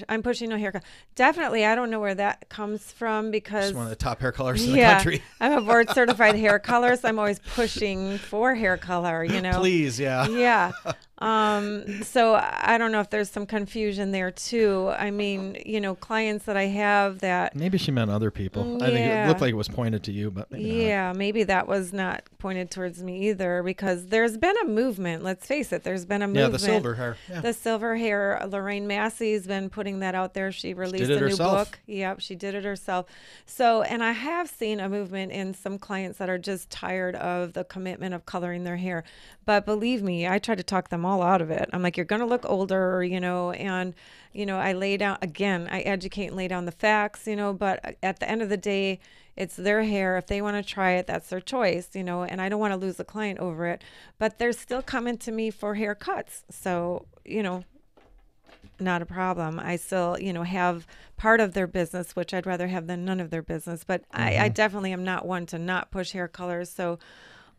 I'm pushing no hair color. Definitely, I don't know where that comes from because it's one of the top hair colors in the country. I'm a board certified hair colorist. I'm always pushing for hair color. Please, yeah. Yeah. So I don't know if there's some confusion there too. I mean, clients that I have that, Maybe she meant other people. I think it yeah. looked like it was pointed to you, but maybe not. Yeah, maybe that was not pointed towards me either, because there's been a movement. Let's face it, there's been a movement. Yeah, the silver hair. Yeah. The silver hair. Lorraine Massey's been putting that out there. She released did it a new herself. book. Yep, she did it herself. So, and I have seen a movement in some clients that are just tired of the commitment of coloring their hair. But believe me, I try to talk them all out of it. I'm like, you're going to look older, and I lay down, again, I educate and lay down the facts, but at the end of the day, it's their hair. If they want to try it, that's their choice, and I don't want to lose a client over it, but they're still coming to me for haircuts. So, not a problem. I still, have part of their business, which I'd rather have than none of their business, but I definitely am not one to not push hair colors. So,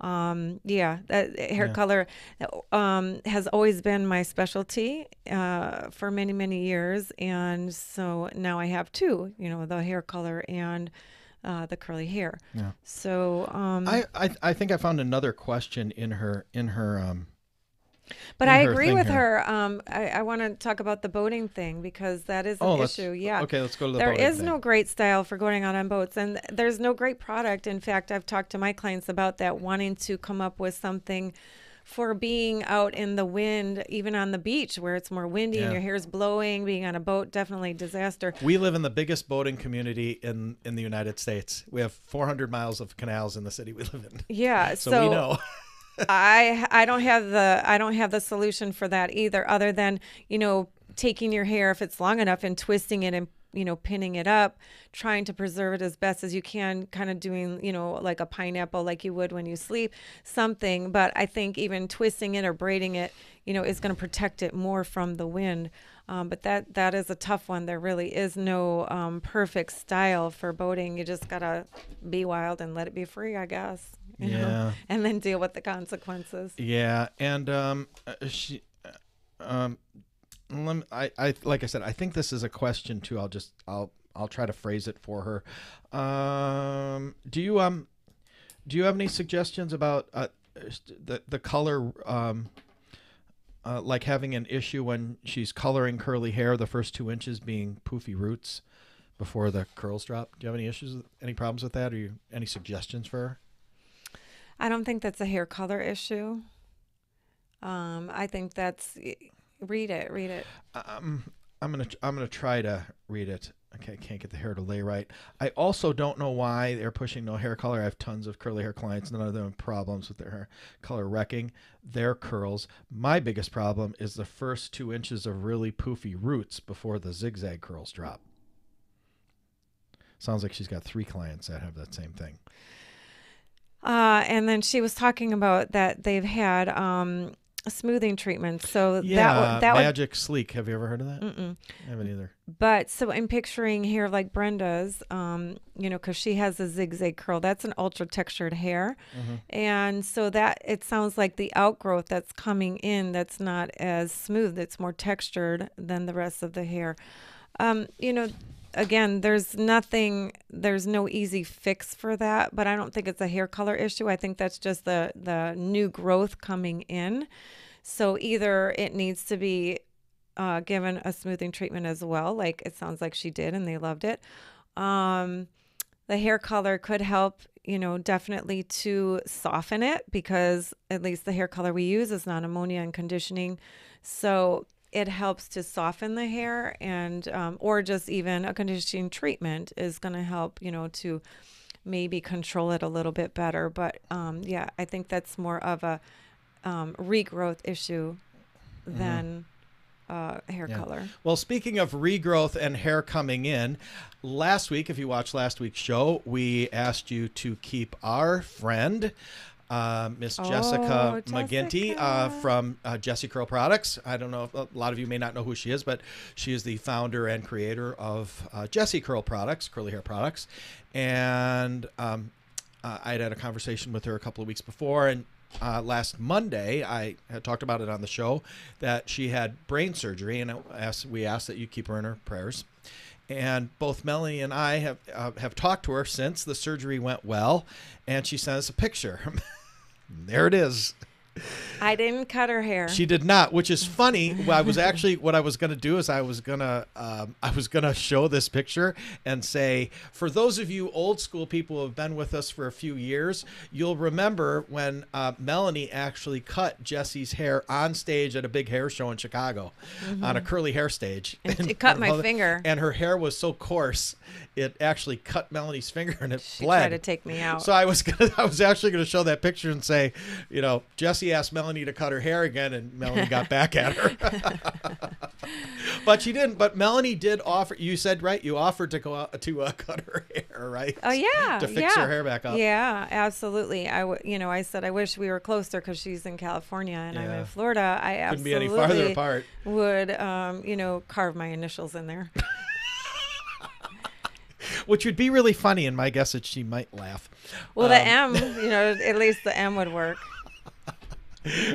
that hair color has always been my specialty for many, many years. And so now I have two, the hair color and the curly hair. Yeah. So I think I found another question in her but in I her agree thing with here. her. I want to talk about the boating thing, because that is an let's- issue. Yeah. Okay, let's go to the There boating is thing. no great style for going out on boats, and there's no great product. In fact, I've talked to my clients about that, wanting to come up with something for being out in the wind, even on the beach where it's more windy and Yeah. your hair's blowing. Being on a boat, definitely disaster. We live in the biggest boating community in the United States. We have 400 miles of canals in the city we live in. Yeah, So we know. I don't have the solution for that either, other than, taking your hair, if it's long enough, and twisting it and, pinning it up, trying to preserve it as best as you can, kind of doing, like a pineapple, like you would when you sleep, something. But I think even twisting it or braiding it, is going to protect it more from the wind. But that is a tough one. There really is no perfect style for boating. You just gotta be wild and let it be free, I guess. you know, Yeah. and then deal with the consequences. Yeah, and she, like I said, I think this is a question too. I'll try to phrase it for her. Do you have any suggestions about the color? Like having an issue when she's coloring curly hair, the first 2 inches being poofy roots before the curls drop. Do you have any issues, any problems with that, or any suggestions for her? I don't think that's a hair color issue. I think that's read it. I'm gonna try to read it. Okay, I can't get the hair to lay right. I also don't know why they're pushing no hair color. I have tons of curly hair clients. None of them have problems with their hair color wrecking their curls. My biggest problem is the first 2 inches of really poofy roots before the zigzag curls drop. Sounds like she's got 3 clients that have that same thing. And then she was talking about that they've had smoothing treatments. So Yeah, that would, Magic Sleek. Have you ever heard of that? mm-mm. I haven't either. But so I'm picturing hair like Brenda's, because she has a zigzag curl. That's an ultra textured hair. Mm-hmm. And so that it sounds like the outgrowth that's coming in, that's not as smooth. It's more textured than the rest of the hair. Again, there's no easy fix for that, but I don't think it's a hair color issue. I think that's just the new growth coming in. So either it needs to be given a smoothing treatment as well, like it sounds like she did and they loved it. The hair color could help, definitely to soften it, because at least the hair color we use is non-ammonia and conditioning. So it helps to soften the hair, and or just even a conditioning treatment is going to help, to maybe control it a little bit better. But I think that's more of a regrowth issue than hair color. Well, speaking of regrowth and hair coming in, last week, if you watched last week's show, we asked you to keep our friend, Miss Jessica McGinty from Jessie Curl Products. I don't know if a lot of you may not know who she is, but she is the founder and creator of Jessie Curl Products, curly hair products. And I had a conversation with her a couple of weeks before, and last Monday, I had talked about it on the show, that she had brain surgery, and we asked that you keep her in her prayers. And both Melanie and I have talked to her since the surgery went well, and she sent us a picture. There it is. I didn't cut her hair. She did not, which is funny. What I was going to do is I was going to show this picture and say, for those of you old school people who have been with us for a few years, you'll remember when Melanie actually cut Jesse's hair on stage at a big hair show in Chicago on a curly hair stage. And it cut my finger. And her hair was so coarse, it actually cut Melanie's finger and it She bled. tried to take me out. So I was actually going to show that picture and say, Jesse asked Melanie to cut her hair again, and Melanie got back at her. But she didn't. But Melanie did offer. You said right. You offered to go out to cut her hair, right? Oh yeah, to fix her hair back up. Yeah, absolutely. I said I wish we were closer because she's in California and I'm in Florida. I Couldn't be absolutely any farther apart. would carve my initials in there. Which would be really funny, and my guess is she might laugh. Well, the M, at least the M would work.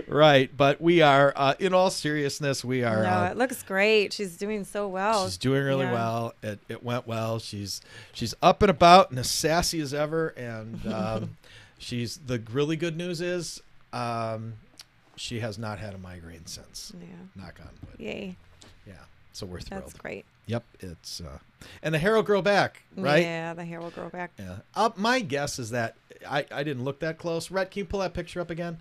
Right, but we are, in all seriousness, we are. No, it looks great. She's doing so well. She's doing really well. It went well. She's up and about and as sassy as ever. And the really good news is she has not had a migraine since. Yeah. Knock on wood. Yay. Yeah. So we're thrilled. That's great. Yep. It's and the hair will grow back, right? Yeah, the hair will grow back. Yeah. My guess is that I didn't look that close. Rhett, can you pull that picture up again?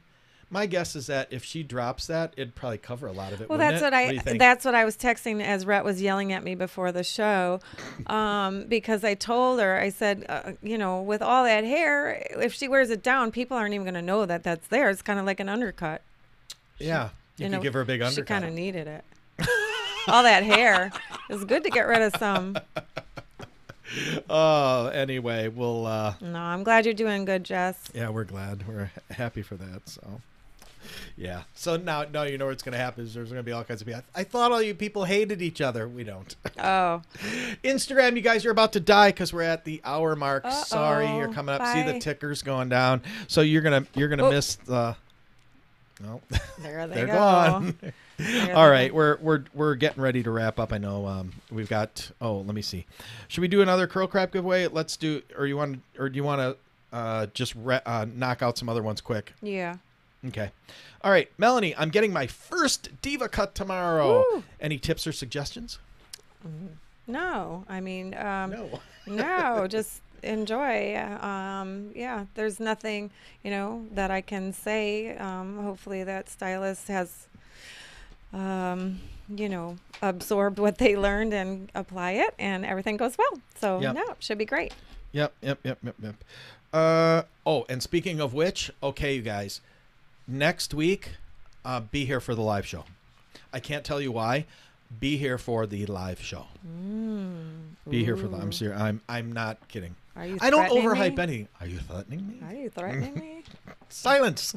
My guess is that if she drops that, it'd probably cover a lot of it. Well, that's what I was texting as Rhett was yelling at me before the show, because I told her, I said, with all that hair, if she wears it down, people aren't even going to know that that's there. It's kind of like an undercut. Yeah, you could give her a big undercut. She kind of needed it. All that hair. It's good to get rid of some. Oh, anyway, we'll. No, I'm glad you're doing good, Jess. Yeah, we're glad. We're happy for that. So. Yeah. So now you know what's going to happen is there's going to be all kinds of people. I thought all you people hated each other. We don't. Oh. Instagram, you guys are about to die because we're at the hour mark. Uh-oh. Sorry, you're coming up. Bye. See the tickers going down. So you're gonna miss the. No. There they They're go. gone. There All they right, go. we're getting ready to wrap up. I know we've got. Oh, let me see. Should we do another curl crap giveaway? Let's do. Or do you want to just knock out some other ones quick? Yeah. Okay. All right, Melanie, I'm getting my first Diva cut tomorrow. Woo. Any tips or suggestions? No, I mean, No. no, just enjoy. Yeah, there's nothing, that I can say. Hopefully that stylist has, absorbed what they learned and apply it and everything goes well. So Yep. no, it should be great. Yep. And speaking of which, okay, you guys, next week, be here for the live show. I can't tell you why. Be here for the live show. Be here for the. I'm serious. I'm not kidding. Are you? I don't threatening overhype me? anything. Are you threatening me? Are you threatening me? Silence.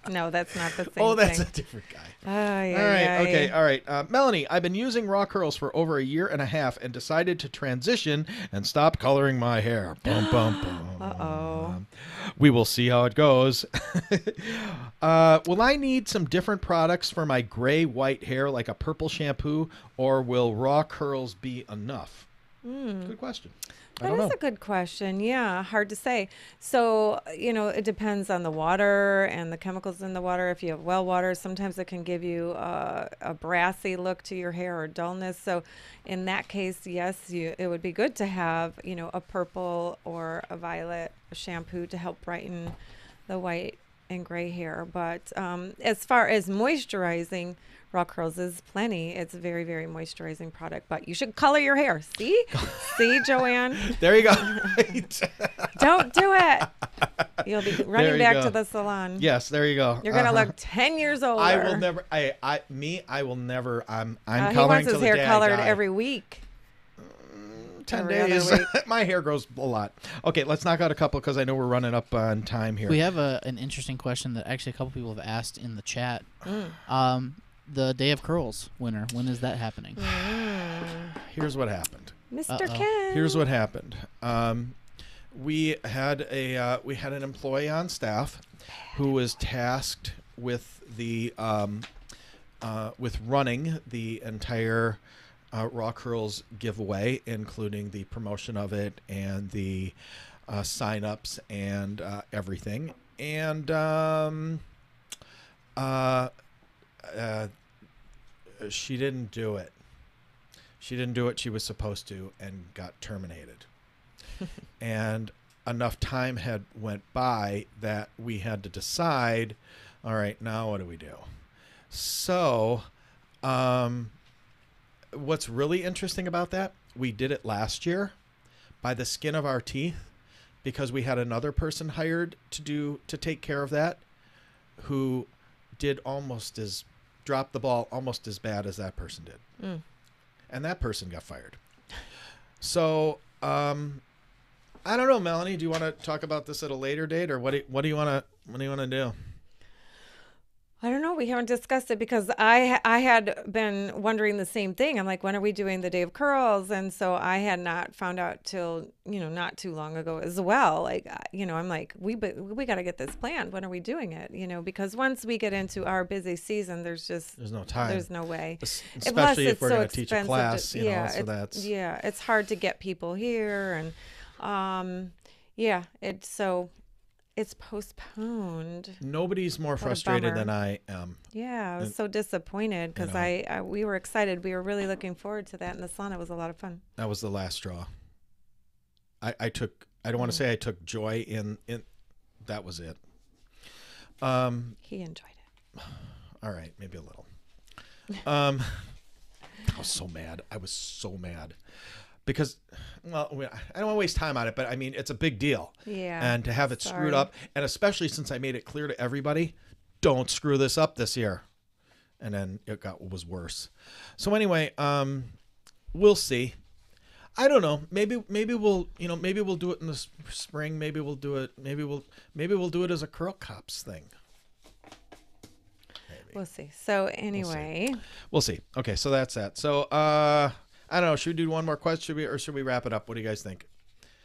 No, that's not the same Oh, that's thing. a different guy. Ay, All right. ay, Okay. ay. All right. Melanie, I've been using raw curls for over a year and a half and decided to transition and stop coloring my hair. Bum, bum, bum. Uh-oh. We will see how it goes. Will I need some different products for my gray-white hair, like a purple shampoo, or will raw curls be enough? Good question. I That don't know. is a good question. Yeah, hard to say. So, it depends on the water and the chemicals in the water. If you have well water, sometimes it can give you a brassy look to your hair or dullness. So in that case, yes, it would be good to have, a purple or a violet shampoo to help brighten the white and gray hair. But as far as moisturizing, Raw Curls is plenty. It's a very, very moisturizing product, but you should color your hair. See? See, Joanne? There you go. Right. Don't do it. You'll be There running you back go. to the salon. Yes, there you go. You're going to look 10 years older. I will never. I will never. I'm He coloring wants till his the hair day I colored die. every week. 10 every other days. week. My hair grows a lot. Okay, let's knock out a couple because I know we're running up on time here. We have an interesting question that actually a couple people have asked in the chat. The Day of Curls winner, when is that happening? Here's what happened. Mr. Uh-oh. Ken. Here's what happened. We had an employee on staff who was tasked with with running the entire Raw Curls giveaway, including the promotion of it and the sign-ups and everything. And She didn't do it. She didn't do what she was supposed to and got terminated. And enough time had went by that we had to decide, all right, now what do we do? So, what's really interesting about that, we did it last year by the skin of our teeth because we had another person hired to take care of that who did dropped the ball almost as bad as that person did. And that person got fired. So, I don't know, Melanie, do you want to talk about this at a later date, or what do you want to do? I don't know. We haven't discussed it because I had been wondering the same thing. I'm like, when are we doing the Day of Curls? And so I had not found out till, not too long ago as well. Like, I'm like, we got to get this planned. When are we doing it? Because once we get into our busy season, there's no time. There's no way. Especially if we're going to teach a expensive class, so that's. Yeah, it's hard to get people here. And, it's postponed. Nobody's more frustrated than I am. Yeah, I was so disappointed because we were excited. We were really looking forward to that in the sauna. It was a lot of fun. That was the last straw. I don't want to say I took joy in that was it. He enjoyed it. All right, maybe a little. I was so mad. Because, well, I don't want to waste time on it, but I mean, it's a big deal. Yeah. And to have it screwed up, and especially since I made it clear to everybody, don't screw this up this year. And then it was worse. So anyway, we'll see. I don't know. Maybe we'll do it in the spring. Maybe we'll do it. Maybe we'll do it as a Curl Cops thing. Maybe. We'll see. So anyway, we'll see. Okay, so that's that. So I don't know. Should we do one more question, or should we wrap it up? What do you guys think?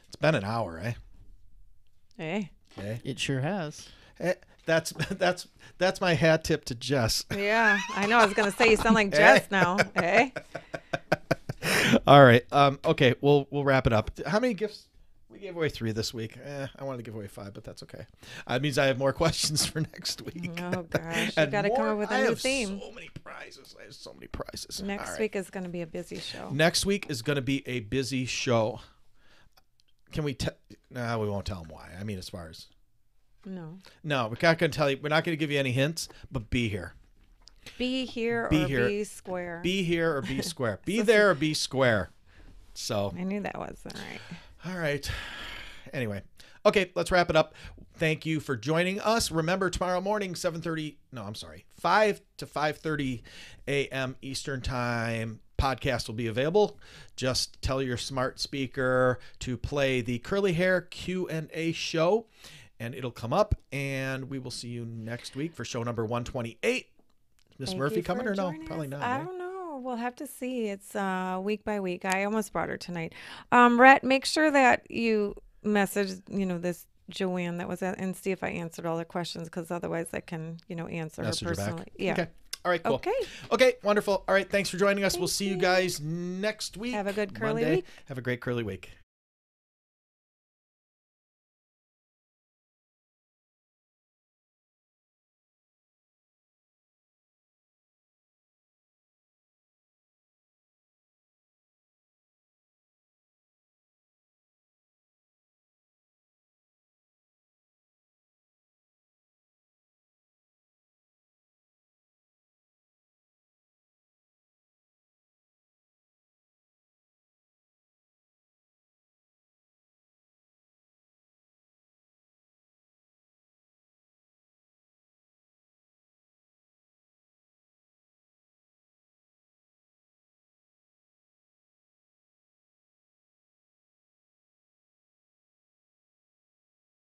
It's been an hour, eh? Hey. It sure has. That's my hat tip to Jess. Yeah, I know. I was gonna say you sound like Jess now. Hey. All right. Okay. We'll wrap it up. How many gifts? We gave away 3 this week. I wanted to give away 5, but that's okay. That means I have more questions for next week. Oh gosh, you got to come up with a new theme. I have so many prizes. Next week is going to be a busy show. Next week is going to be a busy show. Can we? No, we won't tell them why. I mean, as far as. No, we're not going to tell you. We're not going to give you any hints. But be here. Be here or be square. Be here or be square. Be there or be square. So. I knew that wasn't right. All right. Anyway. Okay, let's wrap it up. Thank you for joining us. Remember, tomorrow morning, 5 to 5:30 a.m. Eastern Time, podcast will be available. Just tell your smart speaker to play the Curly Hair Q&A show, and it'll come up, and we will see you next week for show number 128. Miss Murphy coming or no? Probably not. I don't know. We'll have to see. It's week by week. I almost brought her tonight. Rhett, make sure that you message, this Joanne that was at, and see if I answered all the questions, because otherwise I can, answer her personally. Yeah. Okay. All right, cool. Okay, wonderful. All right, thanks for joining us. We'll see you guys next week. Have a good curly Monday. week. Have a great curly week.